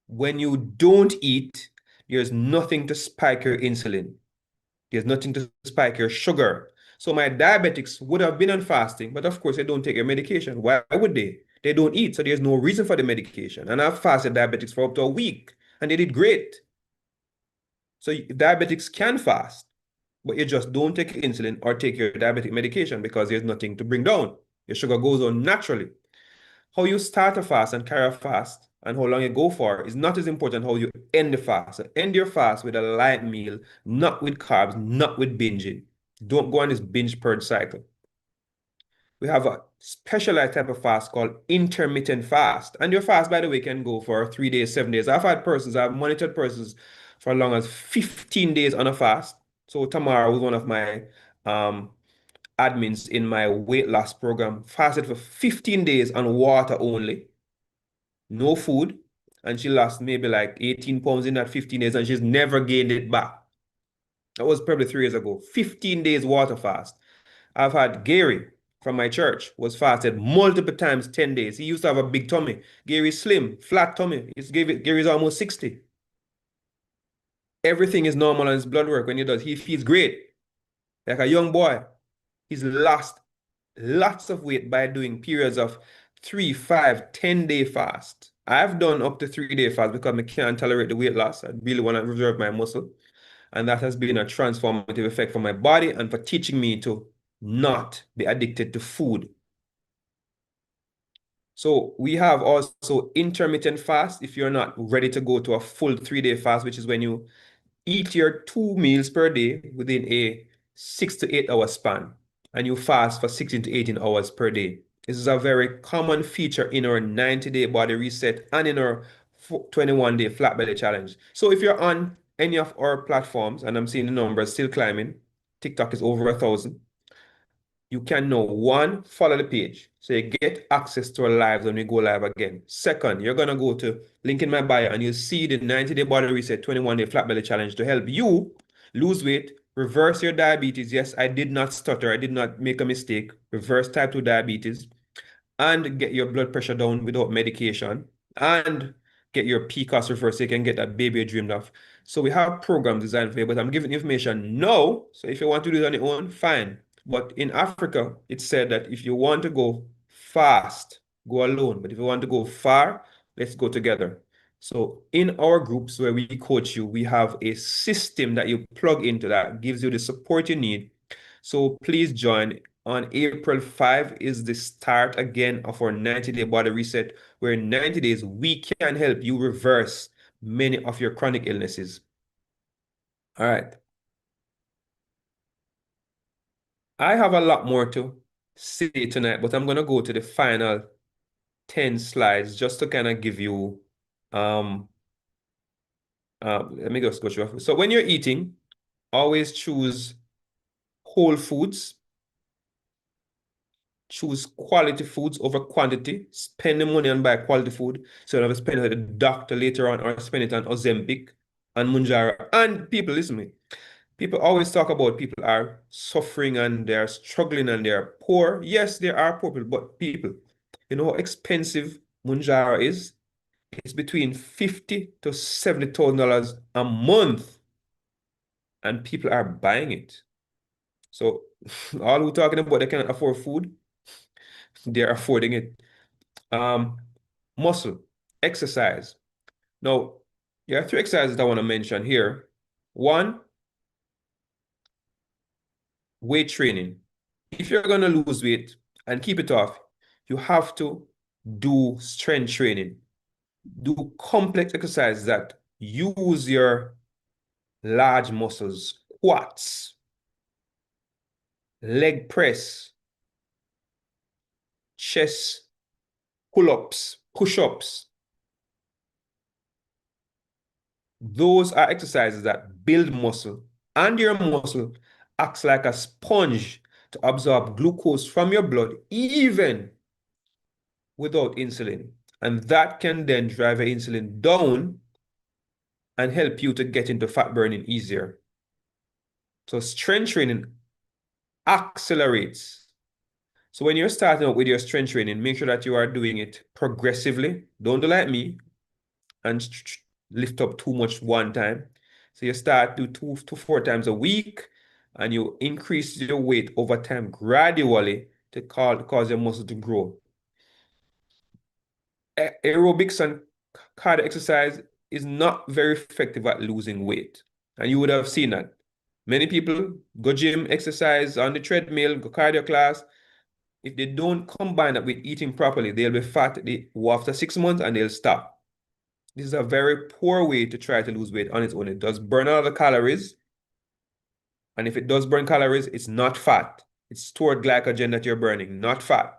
When you don't eat, there's nothing to spike your insulin. There's nothing to spike your sugar. So my diabetics would have been on fasting, but of course they don't take their medication. Why would they? They don't eat, so there's no reason for the medication. And I've fasted diabetics for up to a week, and they did great. So diabetics can fast, but you just don't take insulin or take your diabetic medication because there's nothing to bring down. Your sugar goes on naturally. How you start a fast and carry a fast and how long you go for is not as important how you end the fast. So end your fast with a light meal, not with carbs, not with binging. Don't go on this binge purge cycle. We have a specialized type of fast called intermittent fast. And your fast, by the way, can go for 3 days, 7 days. I've monitored persons for as long as 15 days on a fast. So tomorrow was one of my admins in my weight loss program, fasted for 15 days on water only, no food, and she lost maybe like 18 pounds in that 15 days, and she's never gained it back. That was probably 3 years ago. 15 days water fast. I've had Gary from my church was fasted multiple times, 10 days. He used to have a big tummy. Gary's slim, flat tummy. Gary's almost 60. Everything is normal on his blood work when he does. He feels great. Like a young boy. He's lost lots of weight by doing periods of 3, 5, 10-day fast. I've done up to 3-day fast because I can't tolerate the weight loss. I really want to reserve my muscle. And that has been a transformative effect for my body and for teaching me to not be addicted to food. So we have also intermittent fast if you're not ready to go to a full 3-day fast, which is when you eat your 2 meals per day within a 6 to 8 hour span, and you fast for 16 to 18 hours per day. This is a very common feature in our 90-day body reset and in our 21-day flat belly challenge. So if you're on any of our platforms, and I'm seeing the numbers still climbing, TikTok is over 1,000. You can now, one, follow the page so you get access to our lives when we go live again. Second, you're going to go to link in my bio and you'll see the 90-day body reset 21-day flat belly challenge to help you lose weight, reverse your diabetes. Yes, I did not stutter. I did not make a mistake. Reverse type 2 diabetes and get your blood pressure down without medication and get your PCOS reversed so you can get that baby you dreamed of. So we have programs designed for you, but I'm giving information now. So if you want to do it on your own, fine. But in Africa, it's said that if you want to go fast, go alone. But if you want to go far, let's go together. So in our groups where we coach you, we have a system that you plug into that gives you the support you need. So please join. On April 5 is the start again of our 90-day body reset, where in 90 days we can help you reverse many of your chronic illnesses. All right. I have a lot more to say tonight, but I'm going to go to the final 10 slides just to kind of give you, let me just go through. So when you're eating, always choose whole foods. Choose quality foods over quantity. Spend the money and buy quality food. So you don't have to spend it at the doctor later on or spend it on Ozempic and Munjaro. And people, listen to me. People always talk about people are suffering and they're struggling and they're poor. Yes, there are poor people, but people, you know how expensive Munjaro is? It's between $50,000 to $70,000 a month, and people are buying it. So all who talking about they cannot afford food, they're affording it. Muscle, exercise. Now, there are three exercises I want to mention here. One, weight training. If you're going to lose weight and keep it off, you have to do strength training. Do complex exercises that use your large muscles, squats, leg press, chest pull-ups, push-ups. Those are exercises that build muscle, and your muscle acts like a sponge to absorb glucose from your blood, even without insulin. And that can then drive your insulin down and help you to get into fat burning easier. So strength training accelerates. So when you're starting out with your strength training, make sure that you are doing it progressively. Don't do like me and lift up too much one time. So you start do 2 to 4 times a week, and you increase your weight over time gradually to cause your muscle to grow. Aerobics and cardio exercise is not very effective at losing weight. And you would have seen that. Many people go gym, exercise on the treadmill, go cardio class. If they don't combine that with eating properly, they'll be fat after 6 months and they'll stop. This is a very poor way to try to lose weight on its own. It does burn a lot of calories. And if it does burn calories, it's not fat. It's stored glycogen that you're burning, not fat.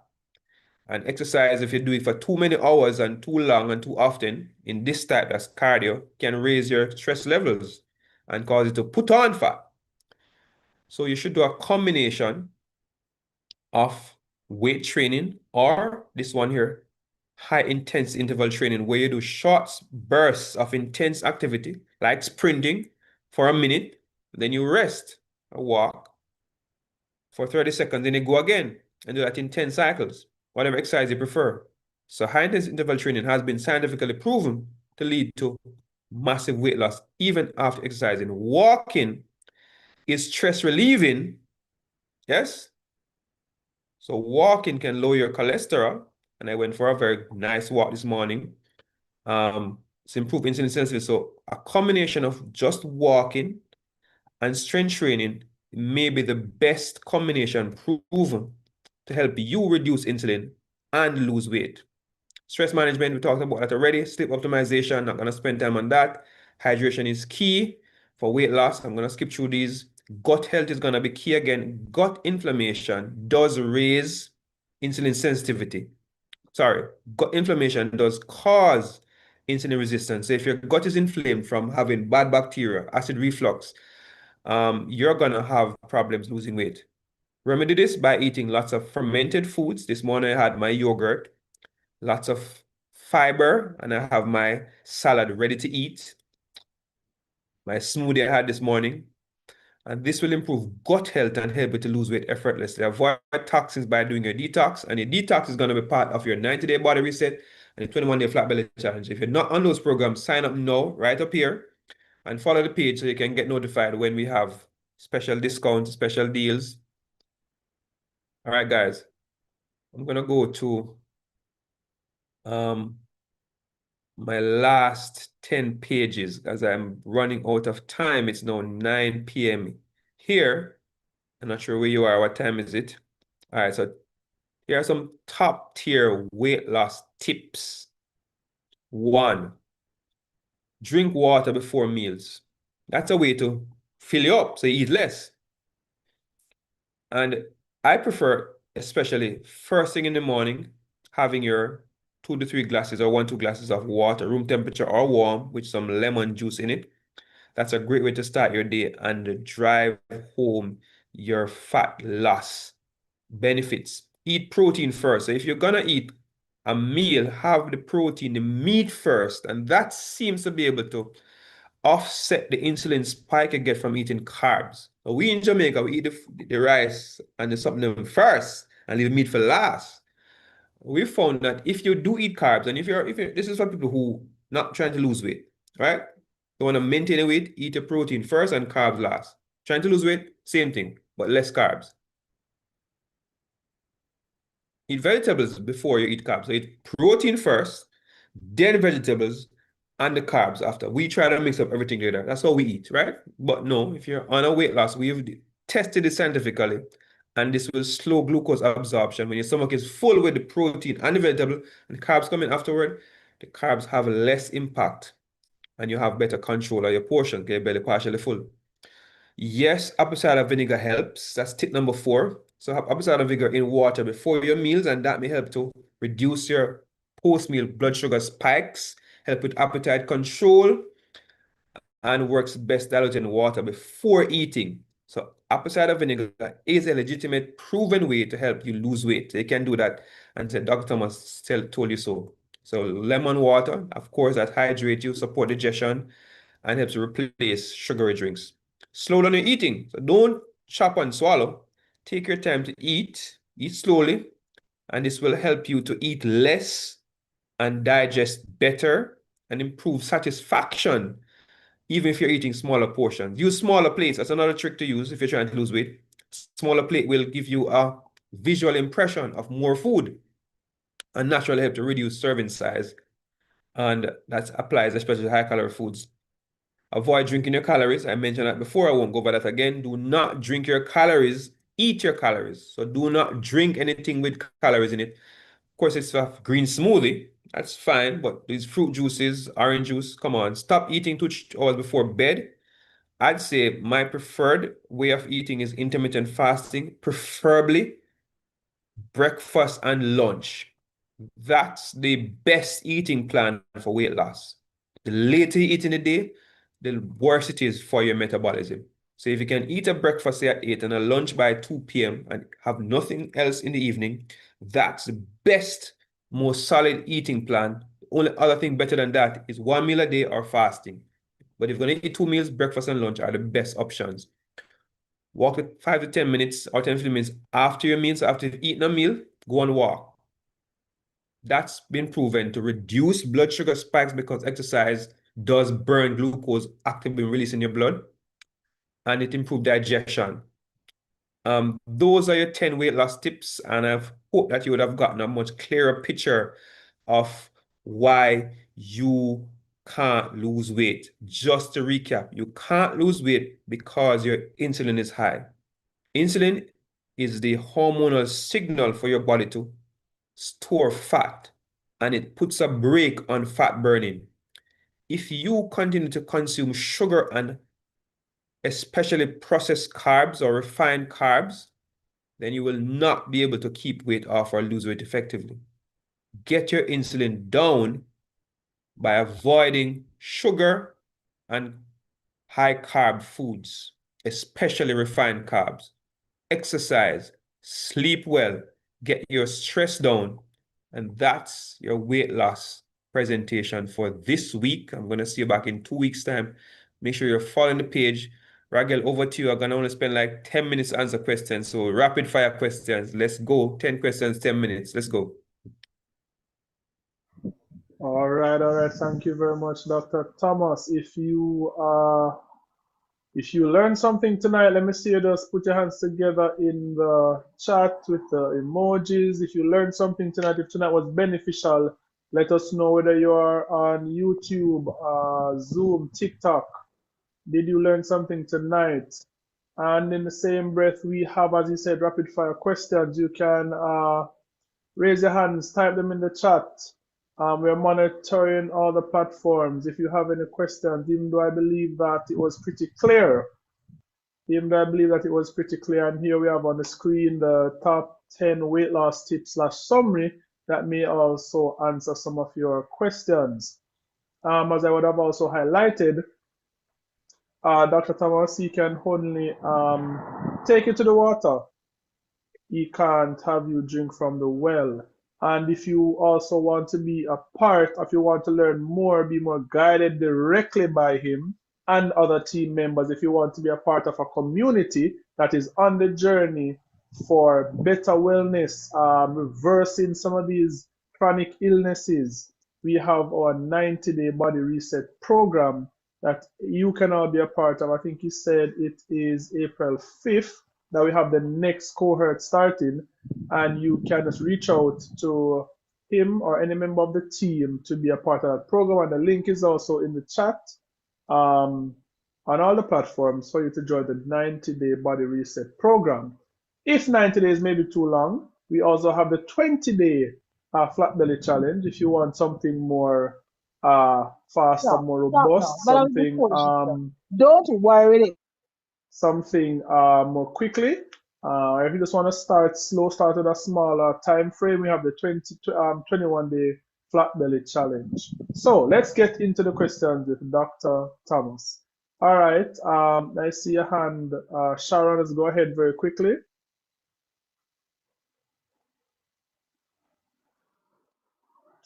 And exercise, if you do it for too many hours and too long and too often, in this type, that's cardio, can raise your stress levels and cause it to put on fat. So you should do a combination of weight training or this one here, high intense interval training, where you do short bursts of intense activity like sprinting for a minute, then you rest and walk for 30 seconds, then you go again and do that in 10 cycles, whatever exercise you prefer. So high intense interval training has been scientifically proven to lead to massive weight loss even after exercising. Walking is stress relieving, yes? So walking can lower your cholesterol, and I went for a very nice walk this morning. It's improved insulin sensitivity. So a combination of just walking and strength training may be the best combination proven to help you reduce insulin and lose weight. Stress management, we talked about that already. Sleep optimization, not going to spend time on that. Hydration is key for weight loss. I'm going to skip through these. Gut health is going to be key again. Gut inflammation does raise insulin sensitivity. Sorry, gut inflammation does cause insulin resistance. So if your gut is inflamed from having bad bacteria, acid reflux, you're going to have problems losing weight. Remedy this by eating lots of fermented foods. This morning I had my yogurt, lots of fiber, and I have my salad ready to eat. My smoothie I had this morning. And this will improve gut health and help you to lose weight effortlessly. Avoid toxins by doing your detox. And your detox is going to be part of your 90-day body reset and the 21-day flat belly challenge. If you're not on those programs, sign up now, right up here, and follow the page so you can get notified when we have special discounts, special deals. All right, guys. I'm going to go to my last 10 pages as I'm running out of time. It's now 9 p.m. here. I'm not sure where you are. What time is it? All right, so here are some top tier weight loss tips. 1, drink water before meals. That's a way to fill you up so you eat less. And I prefer, especially first thing in the morning, having your 2 to 3 glasses or 1, 2 glasses of water, room temperature or warm, with some lemon juice in it. That's a great way to start your day and drive home your fat loss benefits. Eat protein first. So if you're gonna eat a meal, have the protein, the meat first, and that seems to be able to offset the insulin spike you get from eating carbs. So we in Jamaica, we eat the rice and the something first and leave meat for last. We found that if you do eat carbs, and if you're this is for people who not trying to lose weight, right? You want to maintain a weight, eat your protein first and carbs last. Trying to lose weight, same thing, but less carbs. Eat vegetables before you eat carbs. So eat protein first, then vegetables, and the carbs after. We try to mix up everything together. That's how we eat, right? But no, if you're on a weight loss, we've tested it scientifically, and this will slow glucose absorption. When your stomach is full with the protein and the vegetable, and the carbs come in afterward, the carbs have less impact, and you have better control of your portion, get your belly partially full. Yes, apple cider vinegar helps. That's tip number 4. So have apple cider vinegar in water before your meals, and that may help to reduce your post-meal blood sugar spikes, help with appetite control, and works best diluted in water before eating. So apple cider vinegar is a legitimate, proven way to help you lose weight. So you can do that and say, Dr. Thomas told you so. So lemon water, of course, that hydrates you, support digestion, and helps you replace sugary drinks. Slow down your eating. So don't chop and swallow. Take your time to eat. Eat slowly, and this will help you to eat less and digest better and improve satisfaction, even if you're eating smaller portions. Use smaller plates. That's another trick to use if you're trying to lose weight. Smaller plate will give you a visual impression of more food and naturally help to reduce serving size. And that applies especially to high-calorie foods. Avoid drinking your calories. I mentioned that before. I won't go over that again. Do not drink your calories. Eat your calories. So do not drink anything with calories in it. Of course, it's a green smoothie. That's fine. But these fruit juices, orange juice, come on. Stop eating 2 hours before bed. I'd say my preferred way of eating is intermittent fasting, preferably breakfast and lunch. That's the best eating plan for weight loss. The later you eat in the day, the worse it is for your metabolism. So if you can eat a breakfast at 8 and a lunch by 2 p.m. and have nothing else in the evening, that's the best, most solid eating plan. The only other thing better than that is 1 meal a day or fasting. But if you're going to eat 2 meals, breakfast and lunch are the best options. Walk it 5 to 10 minutes or 10 to 15 minutes after your meal. So after you've eaten a meal, go and walk. That's been proven to reduce blood sugar spikes because exercise does burn glucose actively released in your blood, and it improves digestion. Those are your 10 weight loss tips, and I hope that you would have gotten a much clearer picture of why you can't lose weight. Just to recap, you can't lose weight because your insulin is high. Insulin is the hormonal signal for your body to store fat, and it puts a brake on fat burning. If you continue to consume sugar and especially processed carbs or refined carbs, then you will not be able to keep weight off or lose weight effectively. Get your insulin down by avoiding sugar and high carb foods, especially refined carbs. Exercise, sleep well, get your stress down, and that's your weight loss presentation for this week. I'm going to see you back in 2 weeks' time. Make sure you're following the page. Ragel, over to you. I'm going to only spend like 10 minutes to answer questions. So rapid fire questions. Let's go. 10 questions, 10 minutes. Let's go. All right, all right. Thank you very much, Dr. Thomas. If you learned something tonight, let me see you just put your hands together in the chat with the emojis. If you learned something tonight, if tonight was beneficial, let us know whether you are on YouTube, Zoom, TikTok. Did you learn something tonight? And in the same breath, we have, as you said, rapid fire questions. You can raise your hands, type them in the chat. We're monitoring all the platforms. If you have any questions, even though I believe that it was pretty clear, and here we have on the screen the top 10 weight loss tips / summary that may also answer some of your questions. As I would have also highlighted, Dr. Thomas, he can only take you to the water. He can't have you drink from the well. And if you also want to be a part, if you want to learn more, be more guided directly by him and other team members, if you want to be a part of a community that is on the journey for better wellness, reversing some of these chronic illnesses, we have our 90-day body reset program that you can all be a part of. I think he said it is April 5th that we have the next cohort starting, and you can just reach out to him or any member of the team to be a part of that program. And the link is also in the chat on all the platforms for you to join the 90-day body reset program. If 90 days may be too long, we also have the 20-day flat belly challenge. If you want something more faster, more robust, something don't worry. Something more quickly. If you just want to start slow, start with a smaller time frame, we have the 21-day flat belly challenge. So let's get into the questions with Dr. Thomas. All right, I see a hand. Sharon, let's go ahead very quickly.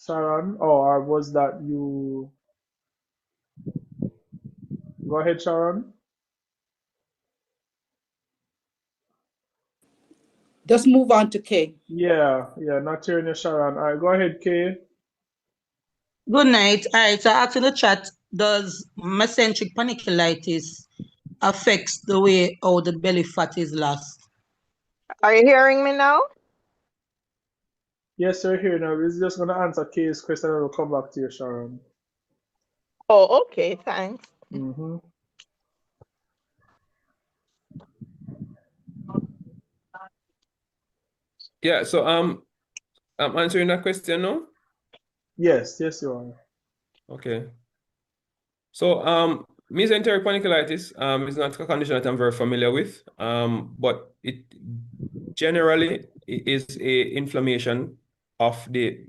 Sharon, or was that you? Go ahead, Sharon. Just move on to Kay. Yeah, not hearing you, Sharon. All right, go ahead, Kay. Good night. All right, so I asked in the chat, does mesenteric panniculitis affects the way how the belly fat is lost? Are you hearing me now? Yes, you're here now. We're just going to answer Kay's question and we'll come back to you, Sharon. Oh, okay, thanks. Mm-hmm. Yeah, so I'm answering that question now. Yes, you are. Okay. So mesenteric panniculitis is not a condition that I'm very familiar with, but it generally is a inflammation of the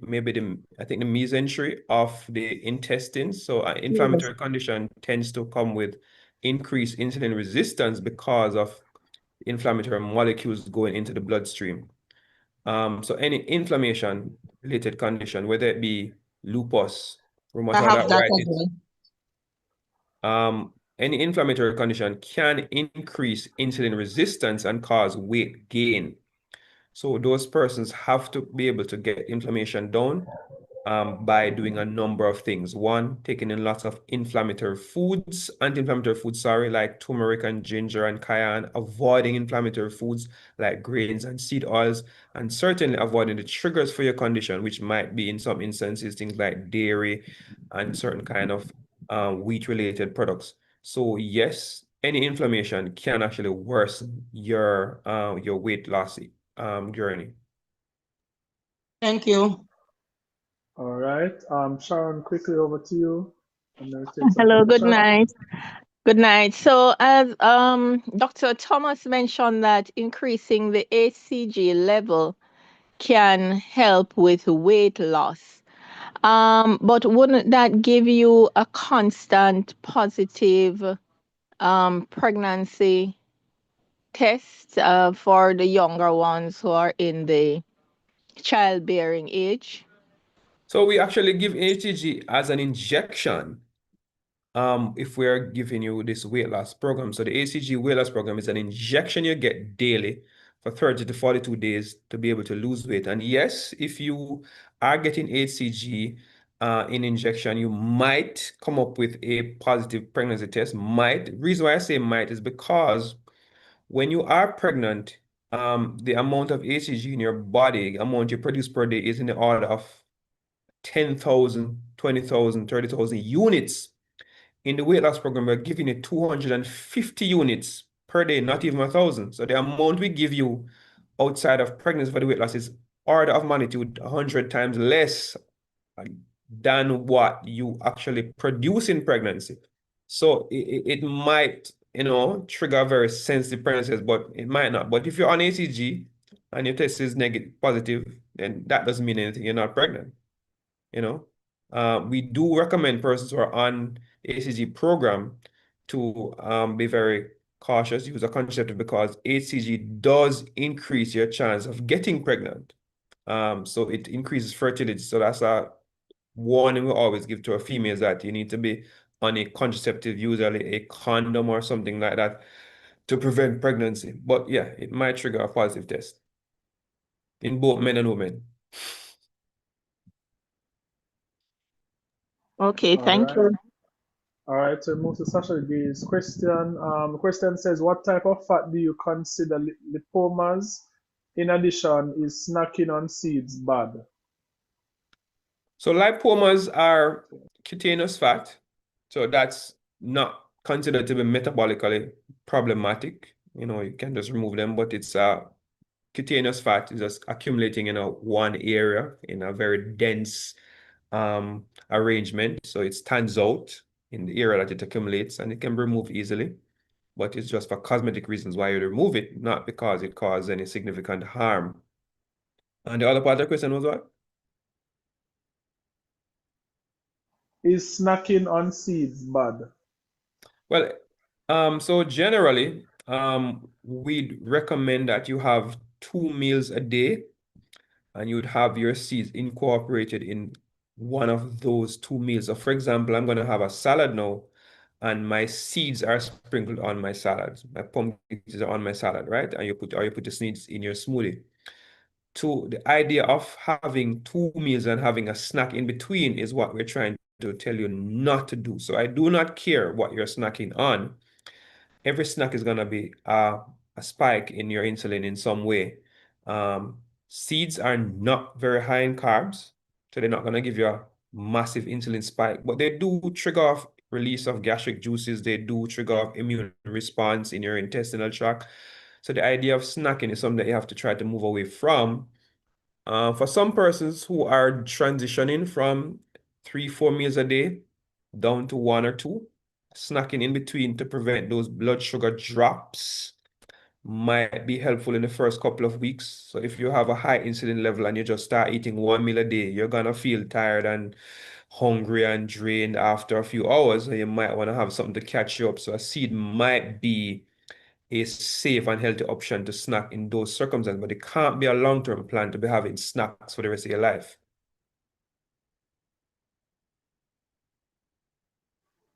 I think the mesentery of the intestines. So an inflammatory condition tends to come with increased insulin resistance because of inflammatory molecules going into the bloodstream. So any inflammation related condition, whether it be lupus, I rheumatoid have that as arthritis, well. any inflammatory condition can increase insulin resistance and cause weight gain. So those persons have to be able to get inflammation down by doing a number of things. One, taking in lots of anti-inflammatory foods, like turmeric and ginger and cayenne, avoiding inflammatory foods like grains and seed oils, and certainly avoiding the triggers for your condition, which might be in some instances things like dairy and certain kind of wheat-related products. So yes, any inflammation can actually worsen your weight loss journey. Thank you. All right. Sharon, quickly over to you. And then take some Hello, from the good chat. night. Good night. So as Dr. Thomas mentioned that increasing the ACG level can help with weight loss. But wouldn't that give you a constant positive pregnancy test for the younger ones who are in the childbearing age? So we actually give ATG as an injection if we're giving you this weight loss program. So the ACG weight loss program is an injection you get daily for 30 to 42 days to be able to lose weight. And yes, if you are getting ACG in injection, you might come up with a positive pregnancy test. Might. Reason why I say might is because when you are pregnant, the amount of ACG in your body, amount you produce per day is in the order of 10,000, 20,000, 30,000 units. In the weight loss program, we're giving you 250 units per day, not even 1,000. So the amount we give you outside of pregnancy for the weight loss is order of magnitude 100 times less than what you actually produce in pregnancy. So it might, trigger a very sensitive pregnancies, but it might not. But if you're on ACG and your test is negative, positive, then that doesn't mean anything. You're not pregnant. We do recommend persons who are on ACG program to be very cautious, use a contraceptive, because HCG does increase your chance of getting pregnant. So it increases fertility. So that's a warning we always give to our females, that you need to be on a contraceptive, usually a condom or something like that, to prevent pregnancy. But yeah, it might trigger a positive test in both men and women. Okay, All thank right. you. All right, so move to Sasha Gay's question. The question says, what type of fat do you consider lipomas? In addition, is snacking on seeds bad? So lipomas are cutaneous fat. So that's not considered to be metabolically problematic. You can just remove them, but it's cutaneous fat is just accumulating in one area in a very dense arrangement. So it stands out in the area that it accumulates, and it can be removed easily. But it's just for cosmetic reasons why you remove it, not because it causes any significant harm. And the other part of the question was what? Is snacking on seeds bad? Well, so generally, we'd recommend that you have 2 meals a day, and you would have your seeds incorporated in one of those 2 meals. So for example, I'm going to have a salad now, and my seeds are sprinkled on my salad. My pumpkins are on my salad, right? And you put the seeds in your smoothie. To the idea of having 2 meals and having a snack in between is what we're trying to tell you not to do. So I do not care what you're snacking on. Every snack is going to be a spike in your insulin in some way. Seeds are not very high in carbs, so they're not going to give you a massive insulin spike, but they do trigger off release of gastric juices. They do trigger off immune response in your intestinal tract. So the idea of snacking is something that you have to try to move away from. For some persons who are transitioning from 3, 4 meals a day down to 1 or 2, snacking in between to prevent those blood sugar drops might be helpful in the first couple of weeks. So if you have a high insulin level and you just start eating 1 meal a day, you're gonna feel tired and hungry and drained after a few hours, and you might want to have something to catch you up. So a seed might be a safe and healthy option to snack in those circumstances, but it can't be a long-term plan to be having snacks for the rest of your life.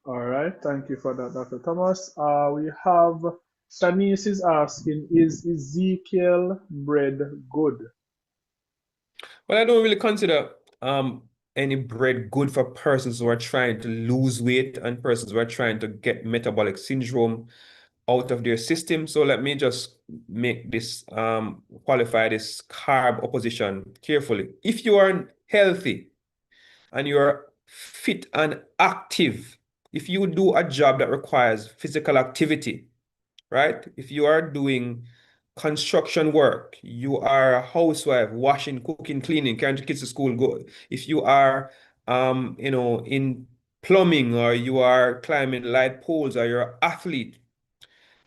All right, thank you for that, Dr. Thomas. We have Shanice is asking, is Ezekiel bread good? Well, I don't really consider any bread good for persons who are trying to lose weight and persons who are trying to get metabolic syndrome out of their system. So let me just make this qualify this carb opposition carefully. If you are healthy and you are fit and active, if you do a job that requires physical activity, right? If you are doing construction work, you are a housewife, washing, cooking, cleaning, carrying the kids to school, go. If you are, in plumbing, or you are climbing light poles, or you're an athlete,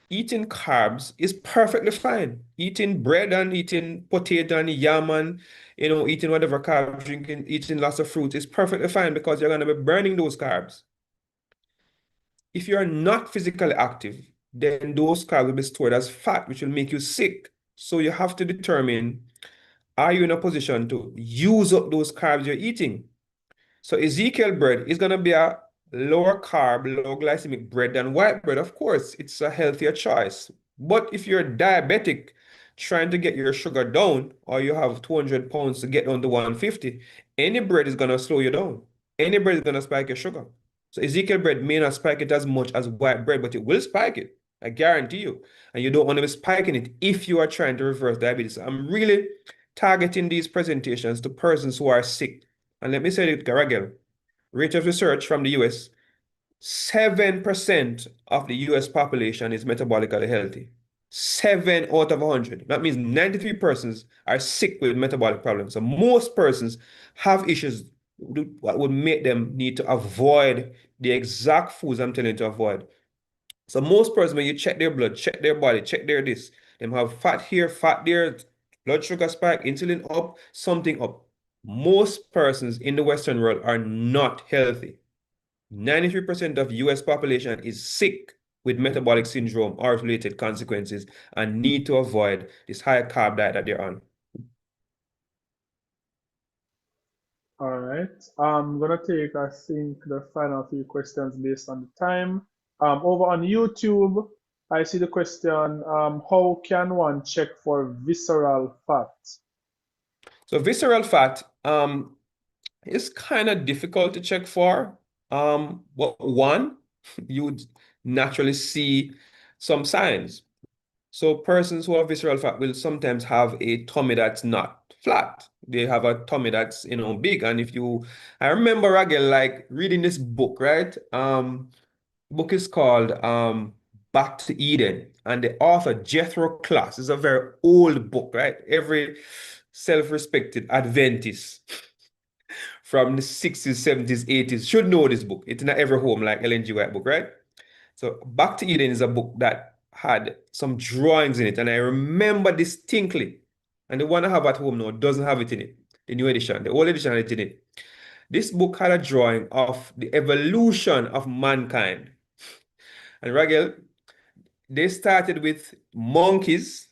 eating carbs is perfectly fine. Eating bread and eating potato and yam and, eating whatever carbs, drinking, eating lots of fruit is perfectly fine, because you're going to be burning those carbs. If you are not physically active, then those carbs will be stored as fat, which will make you sick. So you have to determine, are you in a position to use up those carbs you're eating? So Ezekiel bread is going to be a lower carb, low glycemic bread than white bread. Of course, it's a healthier choice. But if you're diabetic, trying to get your sugar down, or you have 200 pounds to get down to 150, any bread is going to slow you down. Any bread is going to spike your sugar. So Ezekiel bread may not spike it as much as white bread, but it will spike it. I guarantee you. And you don't want to be spiking it if you are trying to reverse diabetes. I'm really targeting these presentations to persons who are sick. And let me say it, Garagel, rate of research from the US, 7% of the US population is metabolically healthy. 7 out of 100. That means 93 persons are sick with metabolic problems. So most persons have issues that would make them need to avoid the exact foods I'm telling you to avoid. So most persons, when you check their blood, check their body, check their this, them have fat here, fat there, blood sugar spike, insulin up, something up. Most persons in the Western world are not healthy. 93% of US population is sick with metabolic syndrome or related consequences and need to avoid this high carb diet that they're on. All right. I'm gonna take, I think, the final few questions based on the time. Over on YouTube, I see the question, how can one check for visceral fat? So visceral fat is kind of difficult to check for. But one, you would naturally see some signs. So persons who have visceral fat will sometimes have a tummy that's not flat. They have a tummy that's, big. And I remember again, like reading this book, right? Book is called Back to Eden, and the author Jethro Class is a very old book, right? Every self-respected Adventist from the 60s, 70s, 80s should know this book. It's not every home like Ellen G. White book, right? So Back to Eden is a book that had some drawings in it, and I remember distinctly. And the one I have at home now doesn't have it in it. The new edition, the old edition had it in it. This book had a drawing of the evolution of mankind. And Ragel, they started with monkeys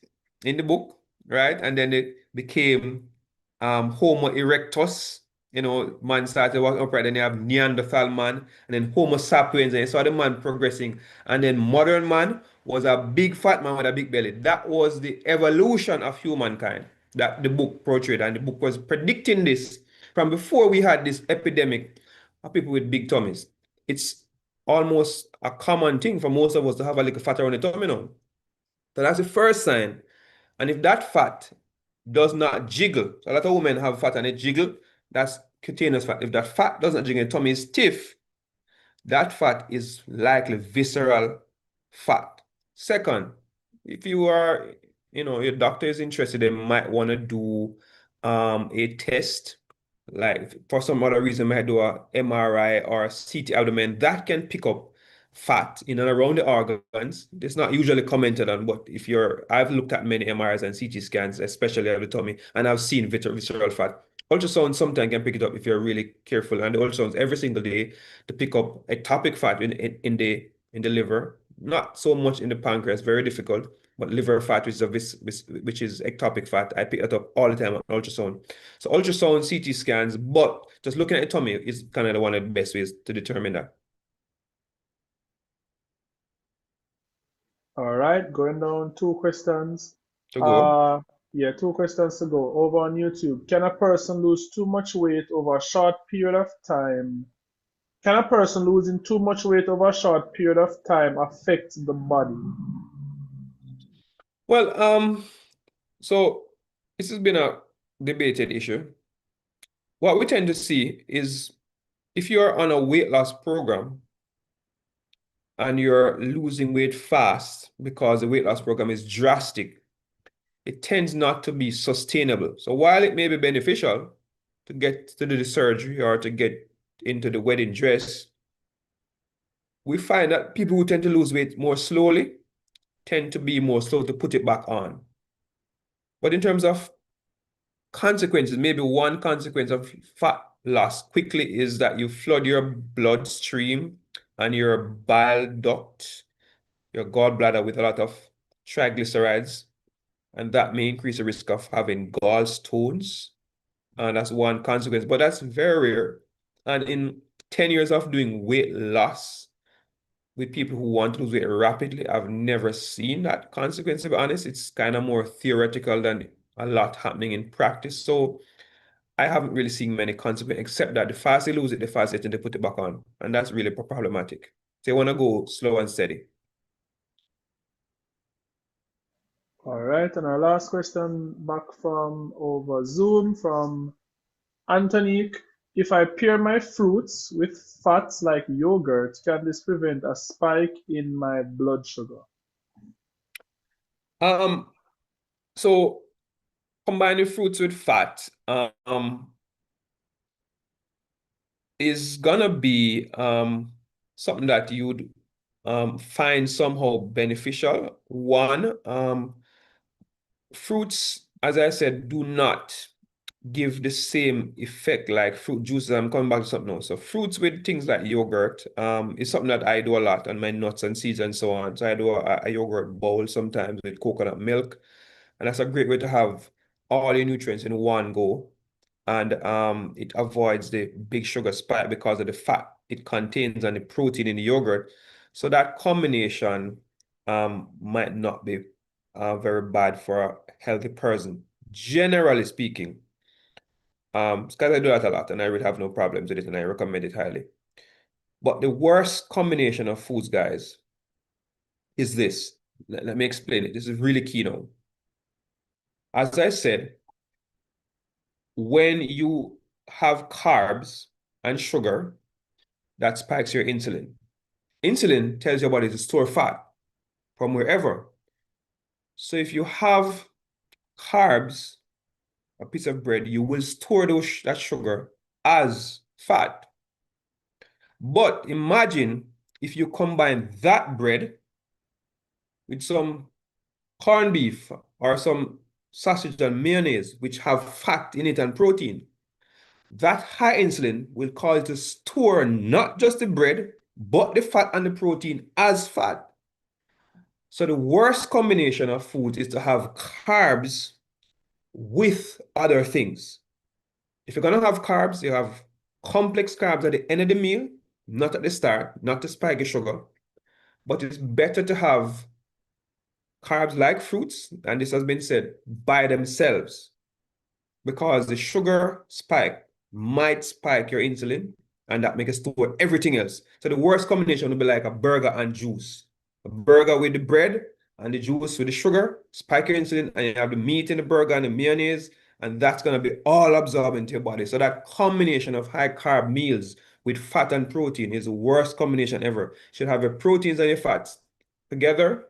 in the book, right? And then it became Homo erectus. Man started walking upright. Then you have Neanderthal man, and then Homo sapiens. And you saw the man progressing. And then modern man was a big fat man with a big belly. That was the evolution of humankind that the book portrayed. And the book was predicting this from before we had this epidemic of people with big tummies. It's almost a common thing for most of us to have a little fat around the tummy now. So that's the first sign. And if that fat does not jiggle, so a lot of women have fat and it jiggle, that's cutaneous fat. If that fat doesn't jiggle, the tummy is stiff, that fat is likely visceral fat. Second, if your doctor is interested, they might want to do a test. Like for some other reason, might do a MRI or a CT abdomen that can pick up fat in and around the organs. It's not usually commented on, but I've looked at many MRIs and CT scans, especially of the tummy, and I've seen visceral fat. Ultrasound sometimes can pick it up if you're really careful, and the ultrasounds every single day to pick up ectopic fat in the liver, not so much in the pancreas, very difficult, but liver fat, which is ectopic fat, I pick it up all the time on ultrasound. So ultrasound, CT scans, but just looking at the tummy is kind of one of the best ways to determine that. All right, going down, two questions. To go. Yeah, two questions to go. Over on YouTube, can a person lose too much weight over a short period of time? Can a person losing too much weight over a short period of time affect the body? Well, so this has been a debated issue. What we tend to see is if you're on a weight loss program and you're losing weight fast because the weight loss program is drastic, it tends not to be sustainable. So while it may be beneficial to get to do the surgery or to get into the wedding dress, we find that people who tend to lose weight more slowly tend to be more slow to put it back on. But in terms of consequences, maybe one consequence of fat loss quickly is that you flood your bloodstream and your bile duct, your gallbladder with a lot of triglycerides, and that may increase the risk of having gallstones. And that's one consequence, but that's very rare. And in 10 years of doing weight loss with people who want to lose weight rapidly, I've never seen that consequence, to be honest. It's kind of more theoretical than a lot happening in practice. So I haven't really seen many consequences, except that the faster they lose it, the faster they tend to put it back on. And that's really problematic. So you want to go slow and steady. All right, and our last question back from over Zoom from Antonique. If I pair my fruits with fats like yogurt, can this prevent a spike in my blood sugar? So combining fruits with fat is gonna be something that you'd find somehow beneficial. One, fruits, as I said, do not give the same effect like fruit juices. I'm coming back to something else. So fruits with things like yogurt is something that I do a lot on my nuts and seeds and so on. So I do a yogurt bowl sometimes with coconut milk. And that's a great way to have all your nutrients in one go. And it avoids the big sugar spike because of the fat it contains and the protein in the yogurt. So that combination might not be very bad for a healthy person, generally speaking. Because I do that a lot and I really have no problems with it and I recommend it highly. But the worst combination of foods, guys, is this. Let me explain it. This is really key now. As I said, when you have carbs and sugar, that spikes your insulin. Insulin tells your body to store fat from wherever. So if you have carbs, a piece of bread, you will store that sugar as fat. But imagine if you combine that bread with some corned beef or some sausage and mayonnaise, which have fat in it and protein. That high insulin will cause you to store not just the bread, but the fat and the protein as fat. So the worst combination of foods is to have carbs with other things. If you're going to have carbs, you have complex carbs at the end of the meal, not at the start, not to spike your sugar. But it's better to have carbs like fruits, and this has been said, by themselves, because the sugar spike might spike your insulin, and that makes it store everything else. So the worst combination would be like a burger and juice. A burger with the bread and the juice with the sugar, spike your insulin, and you have the meat in the burger and the mayonnaise, and that's going to be all absorbed into your body. So that combination of high carb meals with fat and protein is the worst combination ever. You should have your proteins and your fats together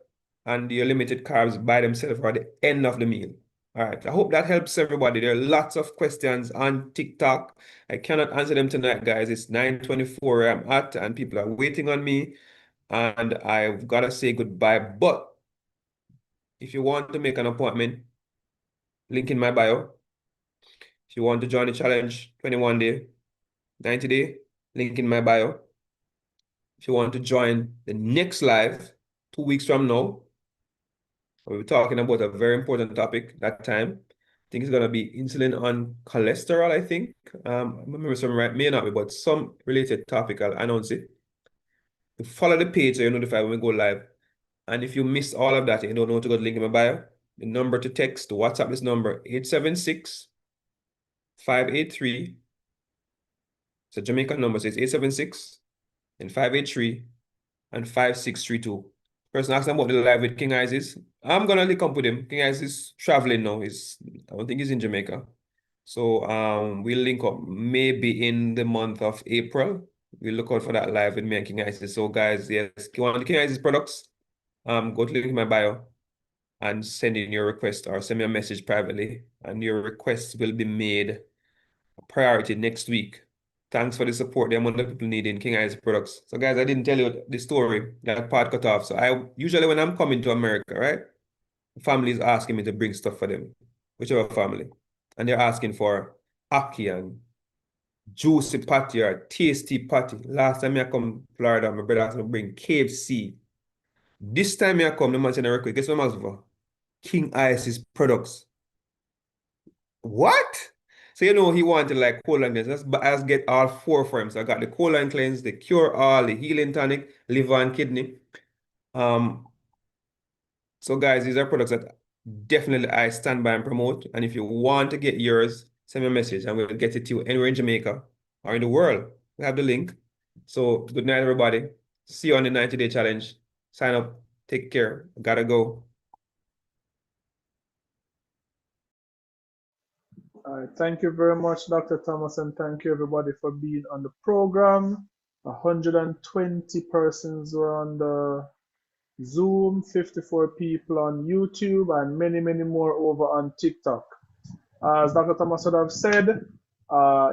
and your limited carbs by themselves at the end of the meal. All right, I hope that helps everybody. There are lots of questions on TikTok. I cannot answer them tonight, guys. It's 9:24 where I'm at, and people are waiting on me, and I've got to say goodbye. But if you want to make an appointment, link in my bio. If you want to join the challenge, 21 day, 90 day, link in my bio. If you want to join the next live 2 weeks from now, we'll be talking about a very important topic that time. I think it's going to be insulin on cholesterol, I think. I remember some right, may not be, but some related topic, I'll announce it. Follow the page so you're notified when we go live. And if you missed all of that and you don't know how to go to link in my bio, the number to text, to WhatsApp this number, 876-583. It's a Jamaican number, so it's 876 and 583 and 5632. Person asked them about the live with King Isis. I'm gonna link up with him. King Isis is traveling now. I don't think he's in Jamaica. So we'll link up maybe in the month of April. We'll look out for that live with me and King Isis. So guys, yes, if you want the King Isis products, go to link in my bio and send in your request or send me a message privately, and your request will be made a priority next week. Thanks for the support the amount of people needing King Isis products. So guys, I didn't tell you the story. That part cut off. So I usually when I'm coming to America, right? Family is asking me to bring stuff for them, whichever family. And they're asking for ackee and juicy patty or tasty patty. Last time I come to Florida, my brother asked me to bring KFC. This time I come, the man said I request. Guess what I'm asking for? King Isis products. What? So you know he wanted like colon cleanse. But I get all four for him. So I got the colon cleanse, the cure all, the healing tonic, liver and kidney. So guys, these are products that definitely I stand by and promote. And if you want to get yours, send me a message and we'll get it to you anywhere in Jamaica or in the world. We have the link. So good night, everybody. See you on the 90-day challenge. Sign up. Take care. Gotta go. All right, thank you very much, Dr. Thomas, and thank you everybody for being on the program. 120 persons were on the Zoom, 54 people on YouTube, and many, many more over on TikTok. As Dr. Thomas would have said,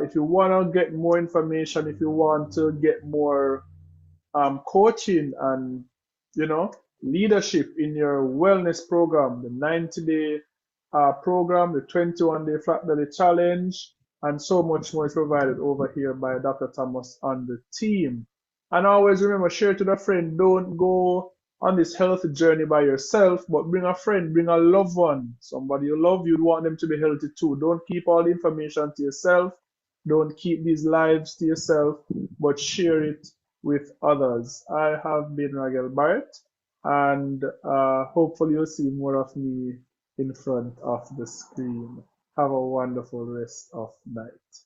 if you want to get more information, if you want to get more coaching and leadership in your wellness program, the 90-day program, the 21-day flat belly challenge, and so much more is provided over here by Dr. Thomas and the team. And always remember, share it with a friend. Don't go on this healthy journey by yourself, but bring a friend, bring a loved one, somebody you love, you'd want them to be healthy too. Don't keep all the information to yourself. Don't keep these lives to yourself, but share it with others. I have been Ragel Barrett, and hopefully you'll see more of me in front of the screen. Have a wonderful rest of night.